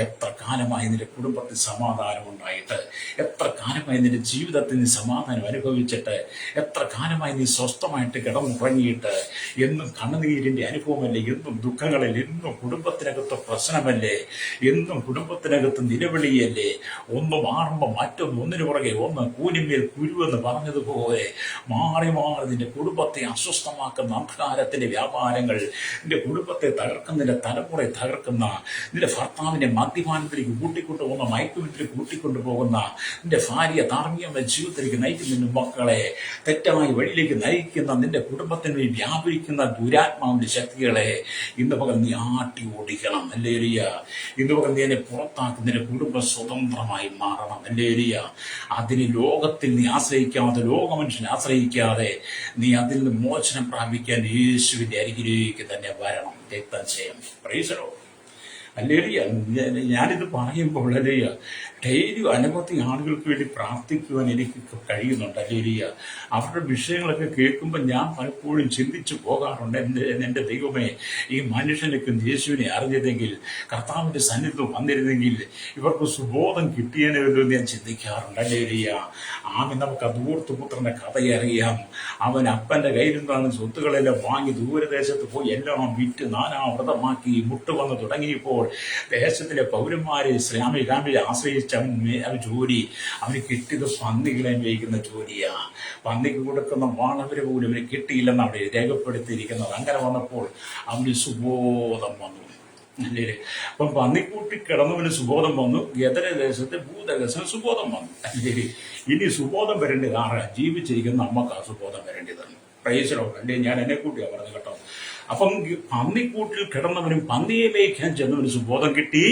എത്ര കാലമായി നിന്റെ കുടുംബത്തിൽ സമാധാനം ഉണ്ടായിട്ട്, എത്ര കാലമായി നിന്റെ ജീവിതത്തിൽ നീ സമാധാനം അനുഭവിച്ചിട്ട്, എത്ര കാലമായി നീ സ്വസ്ഥമായിട്ട് കിടന്നുറങ്ങിയിട്ട്, എന്നും കണ്ണുനീരിന്റെ അനുഭവമല്ലേ, എന്നും ദുഃഖങ്ങളിൽ, എന്നും കുടുംബത്തിനകത്ത് പ്രശ്നമല്ലേ, എന്നും കുടുംബത്തിനകത്ത് നിലവിളിയല്ലേ, ഒന്ന് മാറുമ്പോൾ മറ്റൊന്ന്, ഒന്നിനു പുറകെ ഒന്ന്, കൂനിമേൽ കുരുവെന്ന് പറഞ്ഞതുപോലെ മാറി മാറി നിന്റെ കുടുംബത്തെ അസ്വസ്ഥമാക്കുന്ന അന്ധകാരത്തിന്റെ വ്യാപാരങ്ങൾ, നിന്റെ കുടുംബത്തെ തകർക്കുന്നതിന്റെ തലമുറയെ തകർക്കുന്ന, നിന്റെ ഭർത്താവിനെ മദ്യപാനത്തിലേക്ക് കൂട്ടിക്കൊണ്ടുപോകുന്ന, മയക്കുമരുന്നിലേക്ക് കൂട്ടിക്കൊണ്ടുപോകുന്ന, നിന്റെ ഭാര്യ ധാർമ്മികമായ ജീവിതത്തിലേക്ക് നയിക്കുന്ന, നിന്റെ മക്കളെ തെറ്റായ വഴിയിലേക്ക് നയിക്കുന്ന, നിന്റെ കുടുംബത്തിന് വ്യാപരിക്കുന്ന ദുരാത്മാവിന്റെ ശക്തികളെ ഇന്ന് പകൽ നീ ആട്ടി ഓടിക്കണം. ഹല്ലേലൂയ. ഇന്ന് പകൽ നീ എന്നെ പുറത്താക്കുന്ന, നിന്റെ കുടുംബം സ്വതന്ത്രമായി മാറണം. ഹല്ലേലൂയ. അതിന് ലോകത്തിൽ നീ ആശ്രയിക്കാതെ, ലോകമനുഷ്യനെ ആശ്രയിക്കാതെ നീ അതിൽ നിന്ന് മോചനം പ്രാപിക്കാൻ യേശുവിന്റെ അരികിലേക്ക് തന്നെ വരണം, രക്തം ചെയ്യും. Price the Lord. ഹല്ലേലൂയ. ഞാനിത് പറയുമ്പോൾ ഹല്ലേലൂയ, ഡെയിലി അനവധി ആളുകൾക്ക് വേണ്ടി പ്രാർത്ഥിക്കുവാൻ എനിക്ക് കഴിയുന്നുണ്ട്. ഹല്ലേലൂയ. അവരുടെ വിഷയങ്ങളൊക്കെ കേൾക്കുമ്പോൾ ഞാൻ പലപ്പോഴും ചിന്തിച്ചു പോകാറുണ്ട്, എൻ്റെ ദൈവമേ, ഈ മനുഷ്യനൊക്കെ യേശുവിനെ അറിഞ്ഞതെങ്കിൽ, കർത്താവിൻ്റെ സന്നിധിയിൽ വന്നിരുന്നെങ്കിൽ ഇവർക്ക് സുബോധം കിട്ടിയതിനെന്ന് ഞാൻ ചിന്തിക്കാറുണ്ട്. ഹല്ലേലൂയ. നമുക്ക് ദൂർത്തുപുത്രന്റെ കഥയറിയാം. അവൻ അപ്പൻ്റെ കയ്യിൽ നിന്നാണ് സ്വത്തുക്കളെല്ലാം വാങ്ങി ദൂരദേശത്ത് പോയി എല്ലാം വിറ്റ് നാനാവൃതമാക്കി മുട്ടുവന്ന് തുടങ്ങിയപ്പോൾ ദേശത്തിലെ പൗരന്മാരെ ഇസ്ലാമിലെ ആശ്രയിച്ച് അവൻ ജോലി, അവന് കിട്ടിയത് പന്നികളെ മേയ്ക്കുന്ന ജോലിയാ. പന്നിക്ക് കൊടുക്കുന്ന വാണവര് പോലും അവന് കിട്ടിയില്ലെന്ന് അവിടെ രേഖപ്പെടുത്തിയിരിക്കുന്നത്. അങ്ങനെ വന്നപ്പോൾ അവന് സുബോധം വന്നു. അല്ലേ? അപ്പം പന്നിക്കൂട്ടി കിടന്നവന് സുബോധം വന്നു, ഗദര ദേശത്തെ ഭൂതകസന് സുബോധം വന്നു. അല്ലേ? ഇനി സുബോധം വരേണ്ടത് ആരാ? ജീവിച്ചിരിക്കുന്ന നമ്മക്ക് ആ സുബോധം വരേണ്ടതാണ്. Price the Lord. അല്ലേ? ഞാൻ എന്നെ കൂട്ടിയാ പറഞ്ഞു കേട്ടോ. അപ്പം പന്നിക്കൂട്ടിൽ കിടന്നവനും പന്നിയെ മേയ്ക്കാൻ ചെന്നവന് സുബോധം കിട്ടി,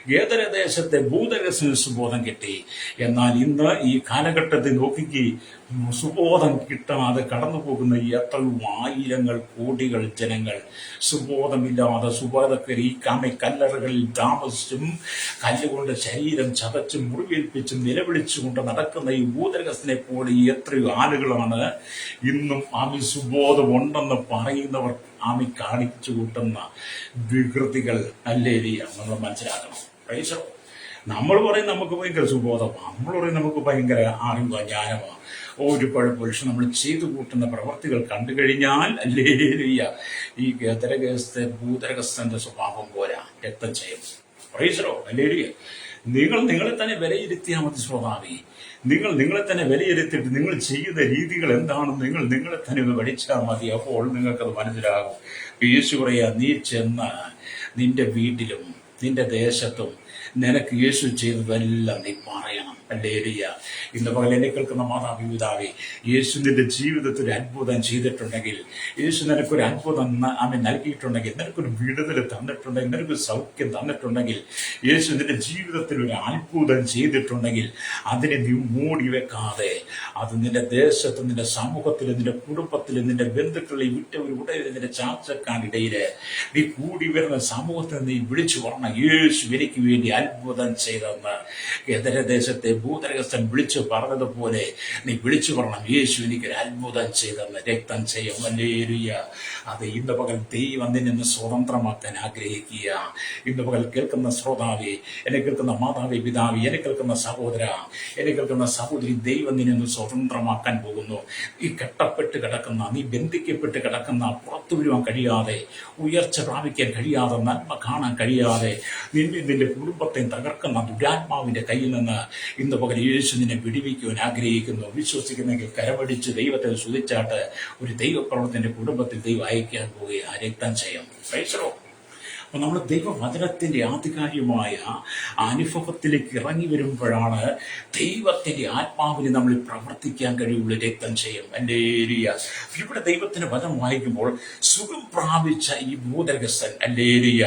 ഗേദരദേശത്തെ ഭൂതരസിന് സുബോധം കിട്ടി. എന്നാൽ ഇന്ന് ഈ കാലഘട്ടത്തിൽ നോക്കിക്ക് സുബോധം കിട്ടാതെ കടന്നു പോകുന്ന എത്രയോ ആയിരങ്ങൾ കോടികൾ ജനങ്ങൾ സുബോധമില്ലാതെ സുബോധക്കരി കല്ലറകളിൽ താമസിച്ചും കല്ലുകൊണ്ട് ശരീരം ചതച്ചും മുറിവേൽപ്പിച്ചും നിലവിളിച്ചുകൊണ്ട് നടക്കുന്ന ഈ ഭൂതരകസിനെ പോലെ എത്രയോ ആളുകളാണ് ഇന്നും ആമി സുബോധമുണ്ടെന്ന് പറയുന്നവർ ആമി കാണിച്ചു കൂട്ടുന്ന വികൃതികൾ. അല്ലേലിയ നമ്മൾ മനസ്സിലാക്കണം. പ്രൈസോ, നമ്മൾ പറയും നമുക്ക് ഭയങ്കര സുബോധമാണ്, നമ്മൾ പറയും നമുക്ക് ഭയങ്കര അറിവാ ജ്ഞാനമാണ്. ഒരു കുഴപ്പമില്ല. നമ്മൾ ചെയ്തു കൂട്ടുന്ന പ്രവർത്തികൾ കണ്ടു കഴിഞ്ഞാൽ അല്ലേലിയ ഈ ഗദരഗസ്ത ഭൂതരഗസ്തന്റെ സ്വഭാവം പോരാ, രക്തം ചെയ്യും. പ്രൈസോ, അല്ലേലിയ. നിങ്ങളെ തന്നെ വിലയിരുത്തിയാൽ മതി ശ്രോതാവി. നിങ്ങളെ തന്നെ വിലയിരുത്തിയിട്ട് നിങ്ങൾ ചെയ്യുന്ന രീതികൾ എന്താണെന്ന് നിങ്ങളെ തന്നെ ഒന്ന് പഠിച്ചാൽ മതി. അപ്പോൾ നിങ്ങൾക്കത് മനസ്സിലാകും. യേശു പറയാ, നീ ചെന്ന് നിന്റെ വീട്ടിലും നിന്റെ ദേശത്തും നിനക്ക് യേശു ചെയ്തതെല്ലാം നീ പറയണം. അല്ലേലിയ. ഇന്ന് പകൽ എന്നെ കേൾക്കുന്ന മാതാപിതാവേ, യേശു നിന്റെ ജീവിതത്തിൽ അത്ഭുതം ചെയ്തിട്ടുണ്ടെങ്കിൽ, യേശു നിനക്കൊരു അത്ഭുതം അവൻ നൽകിയിട്ടുണ്ടെങ്കിൽ, നിനക്കൊരു വിടുതൽ തന്നിട്ടുണ്ടെങ്കിൽ, നിനക്കൊരു സൗഖ്യം തന്നിട്ടുണ്ടെങ്കിൽ, യേശു നിന്റെ ജീവിതത്തിൽ ഒരു അത്ഭുതം ചെയ്തിട്ടുണ്ടെങ്കിൽ അതിനെ നീ മൂടി വെക്കാതെ അത് നിന്റെ ദേശത്ത്, നിന്റെ സമൂഹത്തിൽ, നിന്റെ കുടുംബത്തിൽ, നിന്റെ ബന്ധുക്കളിൽ വിറ്റവർ ഉടനെ നിന്റെ ചാർച്ചക്കാരിടയില് നീ കൂടി വരുന്ന സമൂഹത്തിൽ നീ വിളിച്ചു പറഞ്ഞ യേശു എനിക്ക് വേണ്ടി അത്ഭുതം ചെയ്തെന്ന് ഗദരദേശത്തെ ഭൂതരകസ്ഥൻ വിളിച്ചു പറഞ്ഞതുപോലെ നീ വിളിച്ചു പറയണം, യേശു എനിക്കൊരു അത്ഭുതം ചെയ്തെന്ന്. രക്തം ചെയ്യും. ഹല്ലേലൂയ. അത് ഇന്ന് പകൽ ദൈവം നിന്നെ സ്വതന്ത്രമാക്കാൻ ആഗ്രഹിക്കുക. ഇന്ന് പകൽ കേൾക്കുന്ന ശ്രോതാവേ, എന്നെ കേൾക്കുന്ന മാതാവേ, പിതാവേ, എന്നെ കേൾക്കുന്ന സഹോദര, എന്നെ കേൾക്കുന്ന സഹോദരി, ദൈവം നിന്നെ സ്വതന്ത്രമാക്കാൻ പോകുന്നു. നീ കെട്ടപ്പെട്ട് കിടക്കുന്ന, നീ ബന്ധിക്കപ്പെട്ട് കിടക്കുന്ന, പുറത്തു വരുവാൻ കഴിയാതെ, ഉയർച്ച പ്രാപിക്കാൻ കഴിയാതെ, നന്മ കാണാൻ കഴിയാതെ, നിന്റെ കുടുംബത്തെ തകർക്കുന്ന ദുരാത്മാവിന്റെ കയ്യിൽ നിന്ന് ഇന്ന് പകൽ യേശു നിന്നെ വിടുവിക്കുവാൻ ആഗ്രഹിക്കുന്നു. വിശ്വസിക്കുന്നെങ്കിൽ കരമടിച്ച് ദൈവത്തെ സ്തുതിച്ചാട്ട് ഒരു ദൈവപ്രവർത്തന്റെ കുടുംബത്തിൽ ദൈവം അയക്കാൻ പോവുകയാണ്. രക്തം ചെയ്യും. അപ്പൊ നമ്മൾ ദൈവവചനത്തിന്റെ ആധികാരികമായ അനുഭവത്തിലേക്ക് ഇറങ്ങി വരുമ്പോഴാണ് ദൈവത്തിന്റെ ആത്മാവിന് നമ്മൾ പ്രവർത്തിക്കാൻ കഴിയുള്ളൂ. രക്തം ചെയ്യും. അല്ലേലൂയ. ഇവിടെ ദൈവത്തിന്റെ വചനം വായിക്കുമ്പോൾ സുഖം പ്രാപിച്ച ഈ ഭൂതരകസ്ഥൻ അല്ലേലൂയ,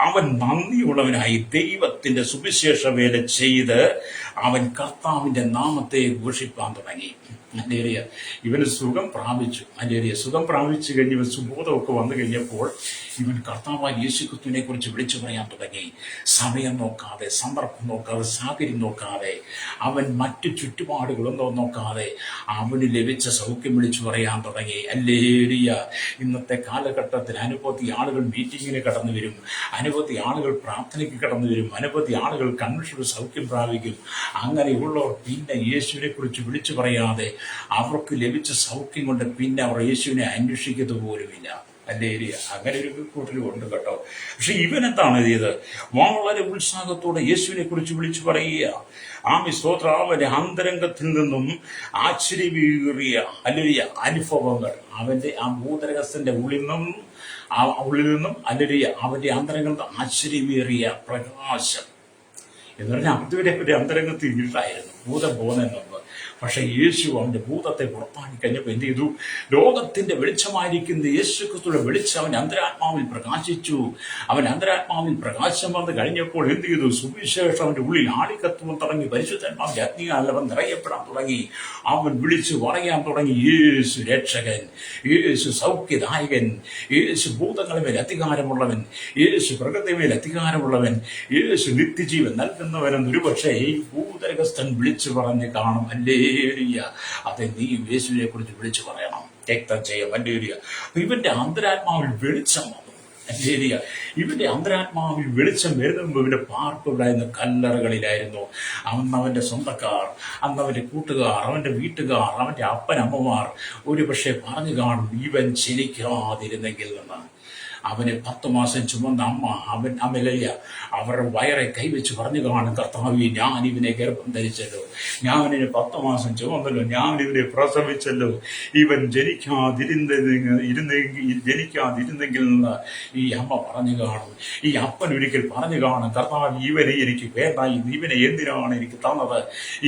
അവൻ നന്ദിയുള്ളവനായി ദൈവത്തിന്റെ സുവിശേഷ വേല ചെയ്ത് അവൻ കർത്താവിന്റെ നാമത്തെ ഘോഷിപ്പാൻ തുടങ്ങി. അല്ലേലൂയ. ഇവന് സുഖം പ്രാപിച്ചു. അല്ലേലൂയ. സുഖം പ്രാപിച്ചു കഴിഞ്ഞ് ഇവൻ സുബോധമൊക്കെ വന്നു കഴിഞ്ഞപ്പോൾ ഇവൻ കർത്താവായ യേശുക്രിസ്തുവിനെ കുറിച്ച് വിളിച്ചു പറയാൻ തുടങ്ങി. സമയം നോക്കാതെ, സന്ദർഭം നോക്കാതെ, സാഹചര്യം നോക്കാതെ, അവൻ മറ്റു ചുറ്റുപാടുകളൊന്നും നോക്കാതെ അവന് ലഭിച്ച സൗഖ്യം വിളിച്ചു പറയാൻ തുടങ്ങി. അല്ലേലൂയ. ഇന്നത്തെ കാലഘട്ടത്തിൽ അനവധി ആളുകൾ മീറ്റിങ്ങിന് കടന്നു വരും, അനവധി ആളുകൾ പ്രാർത്ഥനയ്ക്ക് കടന്നു വരും, അനവധി ആളുകൾ കൺവെൻഷനിൽ സൗഖ്യം പ്രാപിക്കും. അങ്ങനെയുള്ളവർ പിന്നെ യേശുവിനെ കുറിച്ച് വിളിച്ചു പറയാതെ അവർക്ക് ലഭിച്ച സൗഖ്യം കൊണ്ട് പിന്നെ അവർ യേശുവിനെ അന്വേഷിക്കുന്നത് പോലുമില്ല. അല്ലേലൂയ. അങ്ങനെ ഒരു കൂട്ടരും ഉണ്ട് കേട്ടോ. പക്ഷെ ഇവനെന്താണ് ചെയ്തത്? വളരെ ഉത്സാഹത്തോടെ യേശുവിനെ കുറിച്ച് വിളിച്ചു പറയുക. ആമി സ്തോത്രം. അവന്റെ അന്തരംഗത്തിൽ നിന്നും ആശ്ചര്യമേറിയ അല്ലേലൂയ അനുഭവങ്ങൾ, അവന്റെ ആ ഭൂതരകസ്ഥന്റെ ഉള്ളിൽ നിന്നും അല്ലേലൂയ അവന്റെ അന്തരംഗത്തിൽ ആശ്ചര്യമേറിയ പ്രകാശം എന്ന് പറഞ്ഞാൽ അതുവരെ ഒരു അന്തരംഗത്തിൽ ഇരുട്ടായിരുന്നു, ഭൂതം പോകുന്നതിന് മുമ്പ്. പക്ഷെ യേശു അവന്റെ ഭൂതത്തെ പുറത്താക്കി കഴിഞ്ഞപ്പോൾ എന്ത് ചെയ്തു? ലോകത്തിന്റെ വെളിച്ചമായിരിക്കുന്ന യേശു ക്രിസ്തുവിന്റെ വെളിച്ചം അവന്റെ അന്തരാത്മാവിൽ പ്രകാശിച്ചു. അവൻ അന്തരാത്മാവിൽ പ്രകാശം വന്ന് കഴിഞ്ഞപ്പോൾ എന്ത് ചെയ്തു? സുവിശേഷം അവന്റെ ഉള്ളിൽ ആളിക്കത്തുവാൻ തുടങ്ങി. പരിശുദ്ധാത്മാവിന്റെ അഗ്നിയാൽ അവൻ നിറയപ്പെടാൻ തുടങ്ങി. അവൻ വിളിച്ചു പറയാൻ തുടങ്ങി, യേശു രക്ഷകൻ, യേശു സൗഖ്യദായകൻ, യേശു ഭൂതങ്ങളുടെ മേൽ അധികാരമുള്ളവൻ, യേശു പ്രകൃതി മേൽ അധികാരമുള്ളവൻ, യേശു നിത്യജീവൻ നൽകുന്നവനെന്ന് ഒരുപക്ഷെ ഈ ഭൂതരകസ്ഥൻ വിളിച്ചു പറഞ്ഞ് കാണും. അല്ലേ? അതെ, നീ യേശുവിനെ കുറിച്ച് വിളിച്ചു പറയണം. രക്തം ചെയ്യാം. അല്ലേലൂയ. ഇവന്റെ അന്തരാത്മാവിൽ വെളിച്ചം വന്നു. അല്ലേലൂയ. ഇവന്റെ അന്തരാത്മാവിൽ വെളിച്ചം വരുന്ന മുമ്പ് ഇവന്റെ പാർപ്പുണ്ടായിരുന്ന കല്ലറകളിലായിരുന്നു. അവന്റെ സ്വന്തക്കാർ, അവന്റെ കൂട്ടുകാർ, അവന്റെ വീട്ടുകാർ, അവന്റെ അപ്പനമ്മമാർ ഒരുപക്ഷെ പറഞ്ഞു കാണും, ഇവൻ ജനിക്കാതിരുന്നെങ്കിൽ നിന്ന്. അവന് 10 മാസം ചുമന്ന അമ്മ അവരുടെ വയറെ കൈവച്ച് പറഞ്ഞു കാണും, കർത്താവേ, ഞാൻ ഇവനെ ഗർഭം ധരിച്ചല്ലോ. ഞാൻ ഇവനെ 10 മാസം ചുമന്നല്ലോ, ഞാൻ ഇവനെ പ്രസവിച്ചല്ലോ, ഇവൻ ജനിക്കാതിരുന്നെങ്കിൽ എന്ന് ഈ അമ്മ പറഞ്ഞു കാണും. ഈ അപ്പൻ ഒരിക്കൽ പറഞ്ഞു കാണും, കർത്താവ് ഇവനെ എനിക്ക് വേണ്ട, ഇവനെ എന്തിനാണ് എനിക്ക് തന്നത്,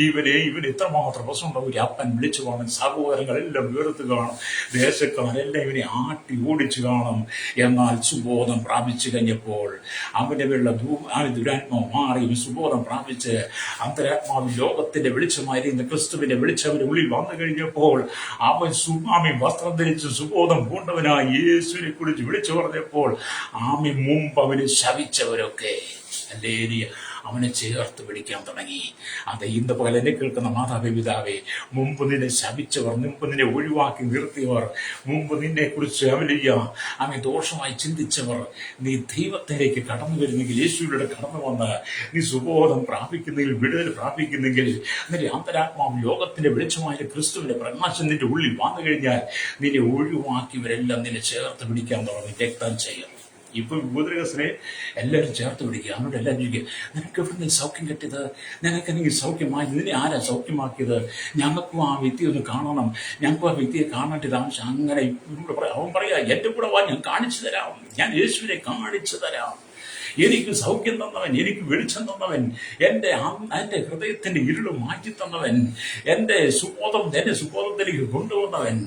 ഇവന് ഇത്രമാത്രം പ്രശ്നമുള്ള ഒരു അപ്പൻ വിളിച്ചു കാണും. സഹോദരങ്ങളെല്ലാം വെറുത്ത് കാണും, ദേശക്കാരെല്ലാം ഇവനെ ആട്ടി ഓടിച്ചു കാണും. എന്നാൽ സുബോധം പ്രാപിച്ചു കഴിഞ്ഞപ്പോൾ അവന്റെ ദുരാത്മാവ് മാറി സുബോധം പ്രാപിച്ച് അന്തരാത്മാവിൽ ലോകത്തിന്റെ വെളിച്ചമായിരുന്ന ക്രിസ്തുവിന്റെ വെളിച്ചം അവന്റെ ഉള്ളിൽ വന്നു കഴിഞ്ഞപ്പോൾ അവൻ വസ്ത്രം ധരിച്ച് സുബോധം പൂണ്ടവനായി യേശുവിനെ കുറിച്ച് വിളിച്ചു പറഞ്ഞപ്പോൾ മുമ്പ് അവന് ശപിച്ചവരൊക്കെ ഹല്ലേലൂയ അവനെ ചേർത്ത് പിടിക്കാൻ തുടങ്ങി. അത് ഇന്ന് പകൽ എന്നെ കേൾക്കുന്ന മാതാപിതാവേ, മുമ്പ് നിന്നെ ശപിച്ചവർ, മുമ്പ് നിന്നെ ഒഴിവാക്കി നിർത്തിയവർ, മുമ്പ് നിന്നെ കുറിച്ച് അവൻ ദോഷമായി ചിന്തിച്ചവർ, നീ ദൈവത്തിലേക്ക് കടന്നു വരുന്നെങ്കിൽ, യേശുവിലൂടെ കടന്നു വന്ന് നീ സുബോധം പ്രാപിക്കുന്നെങ്കിൽ, വിടുതൽ പ്രാപിക്കുന്നെങ്കിൽ, നിന്റെ അന്തരാത്മാവ് ലോകത്തിന്റെ വെളിച്ചമായ ക്രിസ്തുവിന്റെ പ്രകാശം നിന്റെ ഉള്ളിൽ വന്നു കഴിഞ്ഞാൽ നിന്നെ ഒഴിവാക്കിയവരെല്ലാം നിന്നെ ചേർത്ത് പിടിക്കാൻ തുടങ്ങി. രക്തം ചെയ്യണം. ഇപ്പൊ ഭൂതരകസിനെ എല്ലാവരും ചേർത്ത് പിടിക്കുക. അവനോട് എല്ലാവരും ചോദിക്കുക, നിനക്ക് എവിടെ സൗഖ്യം കിട്ടിയത്, നിനക്കെനിക്ക് സൗഖ്യമായി, നിന്നെ ആരാ സൗഖ്യമാക്കിയത്, ഞങ്ങൾക്കും ആ വ്യക്തി ഒന്ന് കാണണം, ഞങ്ങൾക്കും ആ വ്യക്തിയെ കാണേണ്ടത് ആവശ്യം. അങ്ങനെ അവൻ പറയാ, എന്റെ കൂടെ വാ, ഞാൻ കാണിച്ചു തരാം, ഞാൻ യേശുവിനെ കാണിച്ചു തരാം. എനിക്ക് സൗഖ്യം തന്നവൻ, എനിക്ക് വെളിച്ചം തന്നവൻ, എന്റെ ഹൃദയത്തിന്റെ ഇരുള് മാറ്റി തന്നവൻ, എന്നെ സുബോധത്തിലേക്ക് കൊണ്ടുവന്നവൻ,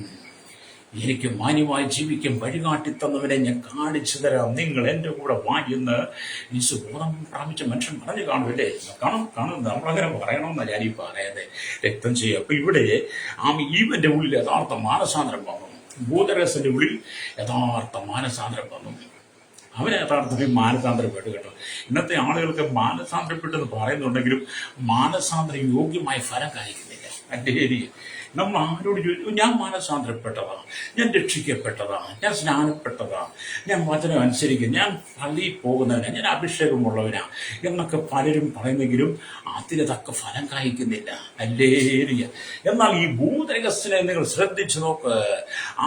എനിക്ക് മാന്യമായി ജീവിക്കാൻ വഴികാട്ടി തന്നവനെ ഞാൻ കാണിച്ചു തരാം, നിങ്ങൾ എൻ്റെ കൂടെ വായെന്ന് ഈ സുബോധം പ്രാപിച്ച മനുഷ്യൻ പറഞ്ഞു കാണുമല്ലേ? കാണും. നമ്മളങ്ങനെ പറയണമെന്നല്ല ഞാനീ പറയുന്നത്. രക്തം ചെയ്യുക. അപ്പൊ ഇവിടെ ഈവന്റെ ഉള്ളിൽ യഥാർത്ഥ മാനസാന്തരം വന്നു. ഭൂതരസന്റെ ഉള്ളിൽ യഥാർത്ഥ മാനസാന്തരം വന്നു. അവന് യഥാർത്ഥത്തിൽ മാനസാന്തരപ്പെട്ടു കേട്ടോ. ഇന്നത്തെ ആളുകൾക്ക് മാനസാന്തരപ്പെട്ടെന്ന് പറയുന്നുണ്ടെങ്കിലും മാനസാന്തര യോഗ്യമായ ഫലം കാണിക്കുന്നില്ല. ഹല്ലേലൂയ. നമ്മൾ ആരോട് ചോദിച്ചു, ഞാൻ മാനസാന്തരപ്പെട്ടതാ, ഞാൻ രക്ഷിക്കപ്പെട്ടതാ, ഞാൻ സ്നാനപ്പെട്ടതാ, ഞാൻ വചനം അനുസരിക്കും, ഞാൻ പള്ളിയിൽ പോകുന്നവനാ, ഞാൻ അഭിഷേകമുള്ളവനാ എന്നൊക്കെ പലരും പറയുന്നെങ്കിലും അതിന് തക്ക ഫലം കായ്ക്കുന്നില്ല. ഹല്ലേലൂയ. എന്നാൽ ഈ ഭൂതരകസ്ഥനെ നിങ്ങൾ ശ്രദ്ധിച്ചു നോക്ക്.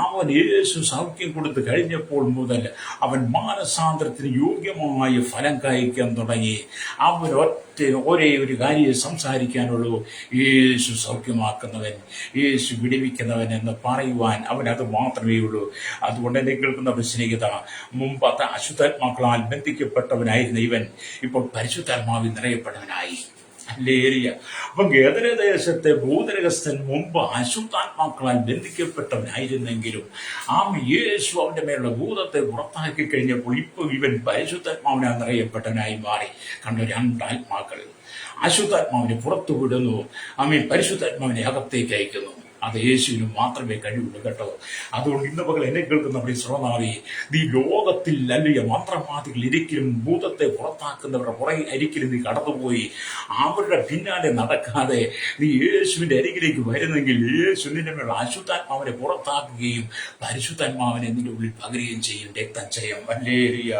അവൻ യേശു സൗഖ്യം കൊടുത്ത് കഴിഞ്ഞപ്പോൾ മുതൽ അവൻ മാനസാന്തരത്തിന് യോഗ്യമായ ഫലം കായ്ക്കാൻ തുടങ്ങി. അവൻ ഒരേ ഒരു കാര്യം സംസാരിക്കാനുള്ളൂ, യേശു സൗഖ്യമാക്കുന്നവൻ, യേശു വിടിവിക്കുന്നവൻ എന്ന് പറയുവാൻ അവൻ അത് മാത്രമേ ഉള്ളൂ. അതുകൊണ്ട് എന്നെ കേൾക്കുന്ന സ്നേഹിത, മുമ്പ് അശുദ്ധാത്മാക്കളാൽ ബന്ധിക്കപ്പെട്ടവനായിരുന്ന ഇവൻ ഇപ്പോൾ പരിശുദ്ധാത്മാവിൽ നിറയപ്പെട്ടവനായി. ഹല്ലേലൂയ. അപ്പൊ ഗദരദേശത്തെ ഭൂതരകസ്ഥൻ മുമ്പ് അശുദ്ധാത്മാക്കളാൽ ബന്ധിക്കപ്പെട്ടവനായിരുന്നെങ്കിലും യേശു അവന്റെ മേലുള്ള ഭൂതത്തെ പുറത്താക്കി കഴിഞ്ഞപ്പോൾ ഇപ്പോൾ ഇവൻ പരിശുദ്ധാത്മാവിനാൽ നിറയപ്പെട്ടവനായി മാറി. കണ്ടു, രണ്ടാത്മാക്കൾ. അശുദ്ധാത്മാവിനെ പുറത്തു വിടുന്നു, പരിശുദ്ധാത്മാവിനെ അകത്തേക്ക് അയക്കുന്നു. അത് യേശുവിന് മാത്രമേ കഴിവുള്ളൂ കേട്ടോ. അതുകൊണ്ട് ഇന്ന് പകൽ എന്നെ കേൾക്കുന്ന ശ്രോതാവേ, നീ ലോകത്തിൽ അല്ലെങ്കിൽ മന്ത്രവാദികൾ ഒരിക്കലും ഭൂതത്തെ പുറത്താക്കുന്നവരുടെ പുറകെ ഒരിക്കലും നീ കടന്നുപോയി അവരുടെ പിന്നാലെ നടക്കാതെ നീ യേശുവിന്റെ അരികിലേക്ക് വരുന്നെങ്കിൽ യേശു നിന്റെ മേൽ അശുദ്ധാത്മാവിനെ പുറത്താക്കുകയും പരിശുദ്ധാത്മാവിനെ നിന്റെ ഉള്ളിൽ പകരുകയും ചെയ്യും. രക്തം ചെയ്യും. ഹല്ലേലൂയ.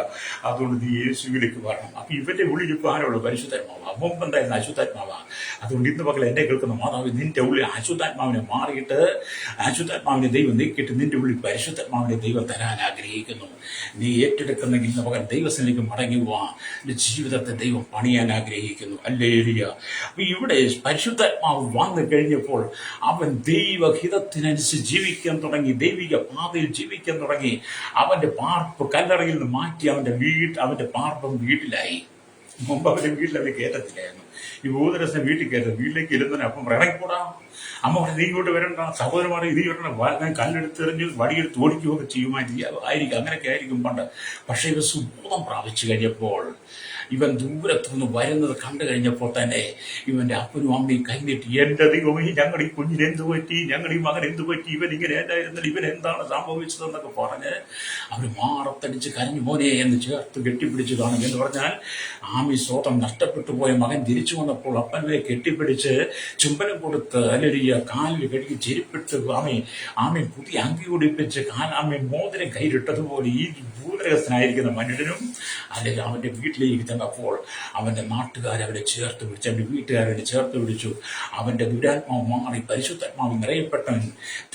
അതുകൊണ്ട് നീ യേശുവിലേക്ക് വരണം. അപ്പൊ ഇവന്റെ ഉള്ളിൽ ഇപ്പൊ ആരോട്? പരിശുദ്ധാത്മാവ്. മുമ്പ് എന്തായിരുന്നു? അശുദ്ധാത്മാവാ. അതുകൊണ്ട് ഇന്ന് പകൽ എന്നെ കേൾക്കുന്ന മാതാവ്, നിന്റെ ഉള്ളിൽ അശുദ്ധാത്മാവിനെ മാറിയിട്ട് അശുദ്ധാത്മാവിന്റെ ദൈവം നീക്കിയിട്ട് നിന്റെ ഉള്ളിൽ പരിശുദ്ധാത്മാവിന്റെ ദൈവം തരാൻ ആഗ്രഹിക്കുന്നു. നീ ഏറ്റെടുക്കുന്നെങ്കിൽ ഇന്ന് പകൽ ദൈവത്തിലേക്ക് മടങ്ങി പോവാ. നിന്റെ ജീവിതത്തെ ദൈവം പണിയാൻ ആഗ്രഹിക്കുന്നു. ഹല്ലേലൂയ. അപ്പൊ ഇവിടെ പരിശുദ്ധാത്മാവ് വന്നു കഴിഞ്ഞപ്പോൾ അവൻ ദൈവഹിതത്തിനനുസരിച്ച് ജീവിക്കാൻ തുടങ്ങി, ദൈവിക പാതയിൽ ജീവിക്കാൻ തുടങ്ങി. അവന്റെ പാർപ്പ് കല്ലറയിൽ നിന്ന് മാറ്റി അവന്റെ പാർപ്പും വീട്ടിലായി. മുമ്പ് അവന്റെ വീട്ടിൽ അവന് കയറ്റത്തില്ലായിരുന്നു. ഈ ഭൂതരസനെ വീട്ടിൽ കയറ്റം, വീട്ടിലേക്ക് ഇരുന്നതിന് അപ്പം ഇറങ്ങിക്കൂടാ. അമ്മ പറഞ്ഞു, നീ ഇങ്ങോട്ട് വരണ്ട, സഹോദരന്മാരെ ഇത് വരണം, കല്ലെടുത്തെറിഞ്ഞ് വടിയെടുത്ത് ഓടിക്കുകയൊക്കെ ചെയ്യുമായിരിക്കും, അങ്ങനെയൊക്കെ ആയിരിക്കും പണ്ട്. പക്ഷെ ഇവ സുബോധം പ്രാപിച്ചു കഴിഞ്ഞപ്പോൾ, ഇവൻ ദൂരത്തുനിന്ന് വരുന്നത് കണ്ടു കഴിഞ്ഞപ്പോൾ തന്നെ ഇവന്റെ അപ്പനും അമ്മയും കൈനീട്ടി, എന്റെ ദൈവമേ, ഞങ്ങൾ ഈ കുഞ്ഞിന് എന്ത് പറ്റി, ഞങ്ങൾ ഈ മകൻ എന്ത് പറ്റി, ഇവൻ ഇങ്ങനെ ഏതായിരുന്നില്ല, ഇവൻ എന്താണ് സംഭവിച്ചതെന്നൊക്കെ പറഞ്ഞ് അവർ മാറത്തടിച്ച് കരഞ്ഞു, മോനെ എന്ന് ചേർത്ത് കെട്ടിപ്പിടിച്ച് കാണും. എന്ന് പറഞ്ഞാൽ സ്വതം നഷ്ടപ്പെട്ടു പോയ മകൻ തിരിച്ചു വന്നപ്പോൾ അപ്പനെ കെട്ടിപ്പിടിച്ച് ചുംബനം കൊടുത്ത് അല്ലെങ്കിൽ കാലിൽ കഴുകി ചെരുപ്പിട്ട് ആമി പുതിയ അങ്കി കുടിപ്പിച്ച് മോതിരം കയ്യിലിട്ടതുപോലെ ഈ ഭൂതരകസ്ഥനായിരിക്കുന്ന മനുഷ്യനും അല്ലെങ്കിൽ അവന്റെ വീട്ടിലേക്ക് ചെന്നപ്പോൾ അവൻ്റെ നാട്ടുകാരവരെ ചേർത്ത് പിടിച്ചു, അവൻ്റെ വീട്ടുകാരവരെ ചേർത്ത് പിടിച്ചു. അവൻ്റെ ദുരാത്മാവ് മാറി പരിശുദ്ധാത്മാവ് നിറയപ്പെട്ടവൻ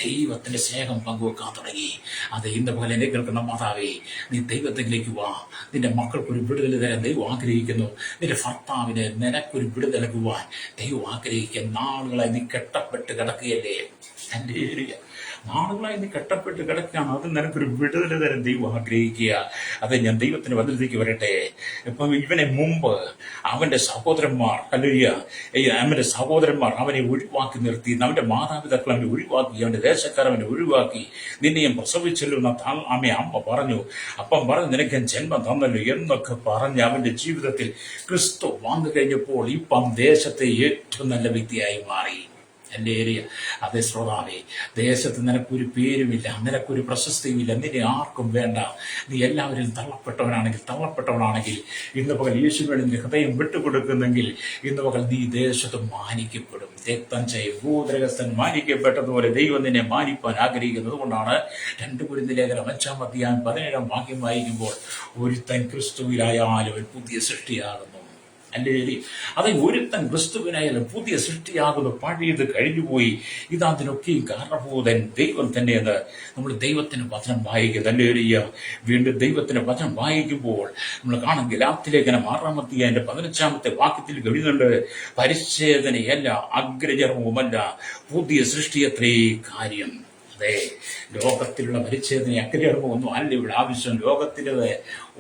ദൈവത്തിൻ്റെ സ്നേഹം പങ്കുവെക്കാൻ തുടങ്ങി. അത് ഇന്ന് പോലെ എന്നെ കേൾക്കുന്ന മാതാവേ, നീ ദൈവത്തിലേക്ക് വാ. നിന്റെ മക്കൾക്കൊരു വിടുതൽ തരാൻ ദൈവം ആഗ്രഹിക്കുന്നു. നിന്റെ ഭർത്താവിന് നിനക്കൊരു വിടുതൽ നൽകുവാൻ ദൈവം ആഗ്രഹിക്കുന്ന നാളുകളായി നീ കെട്ടപ്പെട്ട് കിടക്കുകയല്ലേ. എൻ്റെ നാളുകളായി നീ കെട്ടപ്പെട്ട് കിടക്കുകയാണ്. അത് നിനക്കൊരു വിടുതൽ തരം ദൈവം ആഗ്രഹിക്കുക. അത് ഞാൻ ദൈവത്തിന് ബദലിലേക്ക് വരട്ടെ. ഇപ്പം ഇവനെ മുമ്പ് അവൻ്റെ സഹോദരന്മാർ അവൻ്റെ സഹോദരന്മാർ അവനെ ഒഴിവാക്കി നിർത്തി, അവൻ്റെ മാതാപിതാക്കൾ അവനെ ഒഴിവാക്കി, അവൻ്റെ ദേശക്കാർ അവനെ ഒഴിവാക്കി. നിന്നെയും പ്രസവിച്ചല്ലോ എന്ന അമ്മ പറഞ്ഞു. അപ്പം പറഞ്ഞു, നിനക്ക് ഞാൻ ജന്മം തന്നല്ലോ എന്നൊക്കെ പറഞ്ഞ് അവൻ്റെ ജീവിതത്തിൽ ക്രിസ്തു വന്നു കഴിഞ്ഞപ്പോൾ ഇപ്പം ദേശത്തെ ഏറ്റവും നല്ല വ്യക്തിയായി മാറി. എൻ്റെ അതേ ശ്രോതാവേ, ദേശത്ത് നിനക്കൊരു പേരുമില്ല, നിനക്കൊരു പ്രശസ്തിയുമില്ല, നിന്നെ ആർക്കും വേണ്ട. നീ എല്ലാവരും തള്ളപ്പെട്ടവനാണെങ്കിൽ ഇന്ന് പകൽ യേശുവിന് നിന്റെ ഹൃദയം വിട്ടുകൊടുക്കുന്നെങ്കിൽ ഇന്ന് പകൽ നീ ദേശത്ത് മാനിക്കപ്പെടും. രക്തം ചെയ്യും ഭൂതരകസ്ഥൻ മാനിക്കപ്പെട്ടതുപോലെ ദൈവം നിന്നെ മാനിപ്പാൻ ആഗ്രഹിക്കുന്നത് കൊണ്ടാണ് 2 കൊരിന്ത്യർ ലേഖനം 5-ാം അധ്യായം 17-ാം വാക്യം വായിക്കുമ്പോൾ ഒരുത്തൻ ക്രിസ്തുവിലായാലും ഒരു പുതിയ സൃഷ്ടിയാകുന്നു. അല്ലേ? അതെ, ഒരുത്തൻ ക്രിസ്തുവിനായാലും പുതിയ സൃഷ്ടിയാകുന്നു, പഴയത് കഴിഞ്ഞുപോയി. ഇതതിനൊക്കെയും കാരണഭൂതൻ ദൈവം തന്നെയെന്ന് നമ്മൾ ദൈവത്തിന് വചനം വായിക്കുന്നത്. അല്ലേ? വീണ്ടും ദൈവത്തിന് വചനം വായിക്കുമ്പോൾ നമ്മൾ കാണും ഗലാത്യലേഖനം 6-ാം അധ്യായത്തിന്റെ 15-ാമത്തെ വാക്യത്തിൽ കഴിയുന്നുണ്ട്, പരിച്ഛേദനയല്ല അഗ്രചർമ്മവുമല്ല പുതിയ സൃഷ്ടിയത്രേ കാര്യം. അതെ, ലോകത്തിലുള്ള പരിച്ഛേദന അഗ്രചർമ്മമൊന്നും അല്ല ഇവിടെ ആവശ്യം. ലോകത്തിലത്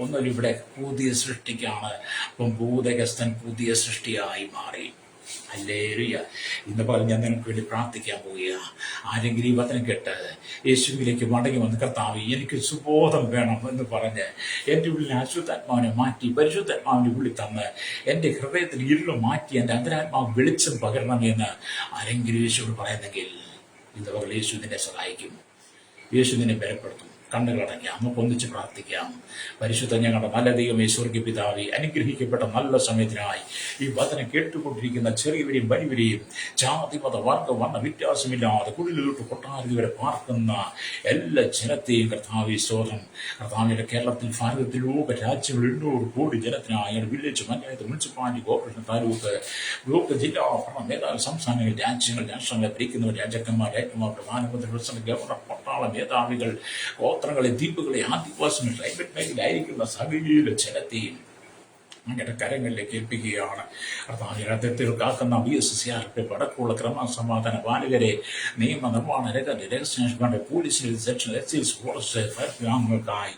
ഒന്നും ഇവിടെ പുതിയ സൃഷ്ടിക്കാണ്. അപ്പം ഭൂതഗസ്ഥൻ പുതിയ സൃഷ്ടിയായി മാറി. ഹല്ലേലൂയ. ഇന്ന് പറഞ്ഞ് ഞാൻ നിനക്ക് വേണ്ടി പ്രാർത്ഥിക്കാൻ പോവുക. ആരെങ്കിലും ഈ വചനം കേട്ട് യേശുവിലേക്ക് മടങ്ങി വന്ന്, കർത്താവേ എനിക്ക് സുബോധം വേണം എന്ന് പറഞ്ഞ് എൻ്റെ ഉള്ളിൽ അശുദ്ധാത്മാവിനെ മാറ്റി പരിശുദ്ധാത്മാവിൻ്റെ ഉള്ളിൽ തന്ന് എൻ്റെ ഹൃദയത്തിൽ ഇരുള് മാറ്റി എൻ്റെ അന്തരാത്മാവ് വെളിച്ചം പകരണമെന്ന് ആരെങ്കിലും യേശുവോട് പറയുന്നെങ്കിൽ ഇന്ന് പകൽ യേശു നിന്നെ സഹായിക്കും. യേശു നിന്നെ ബലപ്പെടുത്തും. കണ്ണുകളടയ്ക്കാം, നമുക്ക് ഒന്നിച്ച് പ്രാർത്ഥിക്കാം. പരിശുദ്ധ ഞങ്ങളുടെ നല്ല ദൈവമേ, സ്വർഗ്ഗ പിതാവേ, അനുഗ്രഹിക്കപ്പെട്ട നല്ല സമയത്തിനായി ഈ വചനം കേട്ടുകൊണ്ടിരിക്കുന്ന ചെറിയവരെയും വലിയവരെയും ജാതി മത വർണ്ണ വ്യത്യാസമില്ലാതെ കുടിലോട്ട് കൊട്ടാരതി വരെ പാർക്കുന്ന എല്ലാ ജനത്തെയും കർത്താവേ സ്തോത്രം. കർത്താവിന്റെ കേരളത്തിൽ ഭാരതത്തിൽ ലോക രാജ്യങ്ങൾ 800 കോടി ജനത്തിനായി village, panchayat, municipality, corporation, taluk, block, ജില്ലാ ഭരണ മേധാവി, സംസ്ഥാനങ്ങൾ, രാഷ്ട്രങ്ങളെ ഭരിക്കുന്നവർ, രാജാക്കന്മാർ, പ്രധാനമന്ത്രി, പ്രസിഡന്റ്, ഗവർണർ, പട്ടാള മേധാവികൾ, ഗോത്രങ്ങളെ, ദ്വീപുകളെ, ആദിവാസികൾ, ട്രൈബൽ മേഖലയിലായിരിക്കുന്ന സകല ജനത്തെയും അങ്ങയുടെ കരങ്ങളിലേക്ക് ഏൽപ്പിക്കുകയാണ്. കർത്താവിൽ കാക്കുന്ന BSCRP വടക്കുള്ള ക്രമസമാധാന ബാലികരെ, നിയമ നിർമ്മാണ രഹസ്യാന്വേഷണ പോലീസിൽ, സെക്ഷൻ എക്സൈസ്, ഫോറസ്റ്റ്, ഫയർഫോഴ്സുകൾക്കായി,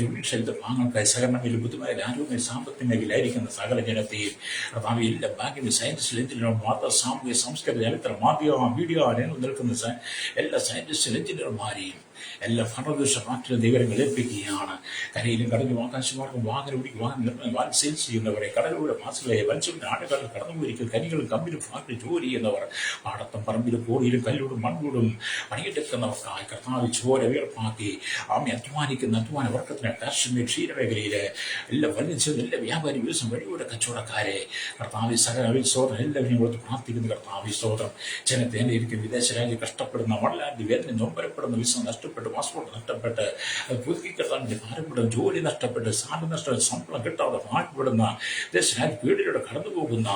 ജുഡീഷ്യൽ ഭാഗങ്ങൾക്കായി, സഹകരണ ബുദ്ധിമുട്ട്, ആരോഗ്യ, സാമ്പത്തിക മേഖലയിലായിരിക്കുന്ന സകല ജനത്തെയും കർത്താവ് എല്ലാ ബാങ്കിലും, സയൻസിൽ, എഞ്ചിനീയർ, വാർത്താ, സാമൂഹിക, സംസ്കൃത, ചരിത്ര, മാധ്യമ, വീഡിയോ നിൽക്കുന്ന എല്ലാ സയന്റിസ്റ്റ്, എഞ്ചിനീയർമാരെയും എല്ലാ ഭരണദേശ ഫാക്ടറി ദൈവങ്ങൾ ഏൽപ്പിക്കുകയാണ്. കരയിലും കടലും ആകാശമാർക്കും വാഹനം ഓടിക്കും, സെയിൽസ് ചെയ്യുന്നവരെ, കടലിലൂടെ മാസുകളെ, മത്സ്യത്തിന്റെ ആടുകളിൽ കടന്നുപോയിരിക്കും, കരികളും കമ്പിലും ഫാക്ടറി ജോലി ചെയ്യുന്നവർ, പാടത്തും പറമ്പിലും കോറിയിലും കല്ലൂടും മണ്ണൂടും പണിയെടുക്കുന്നവർക്കായി കർത്താവ് ചോര വീർപ്പാക്കി അധ്വാനിക്കുന്ന അധ്വാന വർക്കത്തിന് കാശ്മീർ ക്ഷീരമേഖലയിലെ എല്ലാ വല്യച്ഛനും എല്ലാ വ്യാപാരി ദിവസം വഴിയുടെ കച്ചവടക്കാരെ കർത്താവ് സകല സ്തോത്രം എല്ലാവരെയും കൊടുത്ത് പ്രാർത്ഥിക്കുന്ന കർത്താവ് സ്തോത്രം. ജനത്തെ തന്നെ ഇരിക്കും വിദേശ രാജ്യം കഷ്ടപ്പെടുന്ന വളരാതി വേദന നൊമ്പരപ്പെടുന്ന വിസ നഷ്ടപ്പെട്ട്, പാസ്പോർട്ട് നഷ്ടപ്പെട്ട്, പുതുക്കിക്കെത്താൻ ഭാരപ്പെടുന്ന, ജോലി നഷ്ടപ്പെട്ട്, സാധനം നഷ്ടപ്പെട്ട്, ശമ്പളം കിട്ടാതെ ഭാരപ്പെടുന്ന, ദേശരാജ്യ പീഡിലൂടെ കടന്നുപോകുന്ന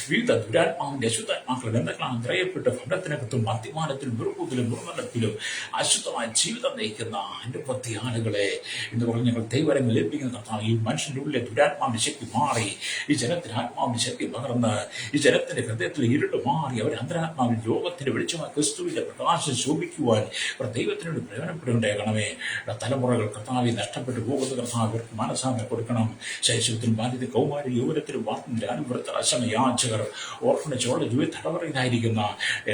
വിവിധ ദുരാത്മാവിന്റെ അശുദ്ധാത്മാക്കൾ എന്തെല്ലാം നിറയപ്പെട്ട് ഭരണത്തിനകത്തും മദ്യപാനത്തിലും ദുർബുദ്ധിലും ദുർനടപ്പിലും അശുദ്ധമായ ജീവിതം നയിക്കുന്ന അനവധി ആളുകളെ എന്ന് പറഞ്ഞ് ഞങ്ങൾ ദൈവരങ്ങൾ ഏൽപ്പിക്കുന്ന കർത്താവ്, ഈ മനുഷ്യന്റെ ഉള്ളിലെ ദുരാത്മാവിന്റെ ശക്തി മാറി ഈ ജനത്തിന് ആത്മാവിന്റെ ശക്തി പകർന്ന് ഈ ജനത്തിന്റെ ഹൃദയത്തിൽ ഇരുട്ട് മാറി അവർ അന്തരാത്മാവിൽ ലോകത്തിന്റെ വെളിച്ചമായ ക്രിസ്തുവിന്റെ പ്രകാശം ശോഭിക്കുവാൻ അവർ ദൈവത്തിനോട് പ്രയോജനപ്പെടുകയാകണമേ. തലമുറകൾ കർത്താവെ നഷ്ടപ്പെട്ടു പോകുന്ന കർത്താവ് അവർക്ക് മനസ്സാന്തരം കൊടുക്കണം. ശൈശവത്തിലും ബാല്യത്തിൽ കൗമാര യൗവനത്തിലും വാർത്തന്റെ അനുഭവത്തിൽ അശമയാചകർ, ഓർഫനേജോടെ ജോലി തടവറയിലായിരിക്കുന്ന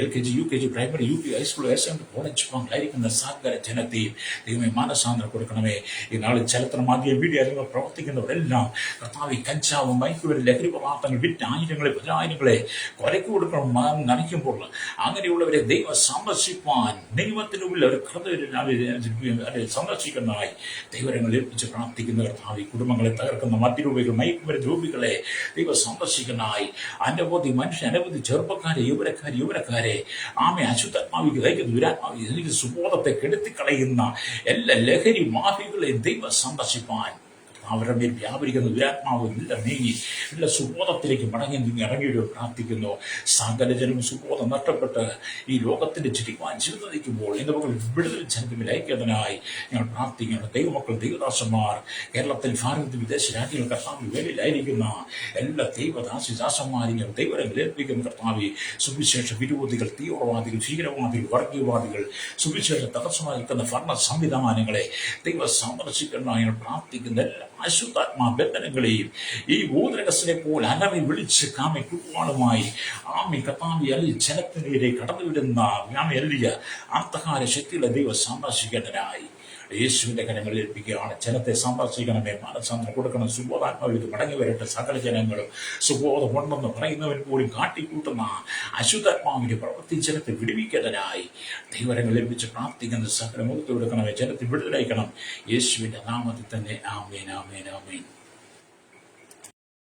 LKG, UKG, primary, UP, high school, college ആയിരിക്കുന്ന സകല ജനത്തെയും ദൈവമേ മനസ്സാന്തരം കൊടുക്കണമേ. ഈ നാളിൽ ചരിത്ര മാധ്യമ മീഡിയ രംഗങ്ങൾ പ്രവർത്തിക്കുന്നവരെല്ലാം കർത്താവ് കഞ്ചാവും മയക്കുവരും ലഹരി പദാർത്ഥങ്ങൾ വിറ്റ് ആയിരങ്ങളെ പതിനായിരങ്ങളെ കൊലയ്ക്ക് കൊടുക്കണം നനയ്ക്കുമ്പോൾ അങ്ങനെയുള്ളവരെ ദൈവം സന്ദർശിപ്പാൻ ദൈവത്തിന് മുമ്പിൽ അവർ സന്ദർശിക്കുന്നതായി ദൈവരങ്ങൾ ഏൽപ്പിച്ച് പ്രാർത്ഥിക്കുന്ന കർത്താവ്, കുടുംബങ്ങളെ തകർക്കുന്ന മദ്യരൂപികൾ, മയക്കുമരുന്ന് രൂപികളെ ദൈവം സന്ദർശിക്കുന്നതായി അനവധി മനുഷ്യൻ, അനവധി ചെറുപ്പക്കാരെ, യുവനക്കാരെ ആമെ അശുദ്ധാത്മാവിക്ക് ദൈവം ദുരാത്മാവി എനിക്ക് സുബോധത്തെ കെടുത്തിക്കളയുന്ന എല്ലാ ലഹരി മാഫികളെ ദൈവം സന്ദർശിപ്പാൻ അവരുടെ മേൽ വ്യാപരിക്കുന്ന ദുരാത്മാവ് എല്ലാം നീങ്ങി എല്ലാ സുബോധത്തിലേക്ക് ഇറങ്ങിയിട്ട് പ്രാർത്ഥിക്കുന്നു. സകല ജനവും സുബോധം നഷ്ടപ്പെട്ട് ഈ ലോകത്തിന്റെ ചുറ്റിക്കുവാൻ ജീവിതം നയിക്കുമ്പോൾ ഇന്ന് മക്കൾ വിടുതൽ ജനത്തിൽ ഐക്യതനായി ഞങ്ങൾ പ്രാർത്ഥിക്കുന്നു. ദൈവമക്കൾ, ദൈവദാസന്മാർ, കേരളത്തിൽ, ഭാരതത്തിൽ, വിദേശ രാജ്യങ്ങൾ കർത്താവിൽ വേലയിലായിരിക്കുന്ന എല്ലാ ദൈവദാസിദാസന്മാരെയും ദൈവരങ്ങൾ ഏൽപ്പിക്കുന്ന കർത്താവെ. സുവിശേഷ വിരോധികൾ, തീവ്രവാദികൾ, ഭീകരവാദികൾ, വർഗീയവാദികൾ, സുവിശേഷ തടസ്സമായി നിൽക്കുന്ന ഭരണ സംവിധാനങ്ങളെ ദൈവ സന്ദർശിക്കുന്ന ഞങ്ങൾ പ്രാർത്ഥിക്കുന്ന എല്ലാ അശുദ്ധാത്മാ ബന്ധനങ്ങളെയും ഈ ഭൂതരകസിനെ പോലെ അലറി വിളിച്ച് കാമി കുടുവാളുമായി കർത്താവി അല്ലിൽ ജനത്തിനെതിരെ കടന്നുവിടുന്ന എല്ലിയ അന്ധകാര ശക്തികളെ ദൈവം സന്ദർശിക്കേണ്ടതിനായി യേശുവിന്റെ കരങ്ങളിൽ ഏൽപ്പിക്കുകയാണ്. ജനത്തെ സന്ദർശിക്കണമേ, മാനസാന്തരം കൊടുക്കണം. സുബോധാത്മാവിൽ മടങ്ങി വരട്ടെ. സകല ജനങ്ങളും സുബോധമുണ്ടെന്ന് പറയുന്നവൻ പോലും കാട്ടിക്കൂട്ടുന്ന അശുദ്ധാത്മാവിന്റെ പ്രവൃത്തി ജനത്തെ വിടുവിക്കേണ്ടതിനായി ദൈവരങ്ങൾ ഏൽപ്പിച്ച് പ്രാർത്ഥിക്കുന്ന സകല മുഖത്ത് കൊടുക്കണമേ. ജനത്തെ വിടുതലയക്കണം. യേശുവിന്റെ നാമത്തിൽ തന്നെ. ആമേൻ, ആമേൻ, ആമേൻ.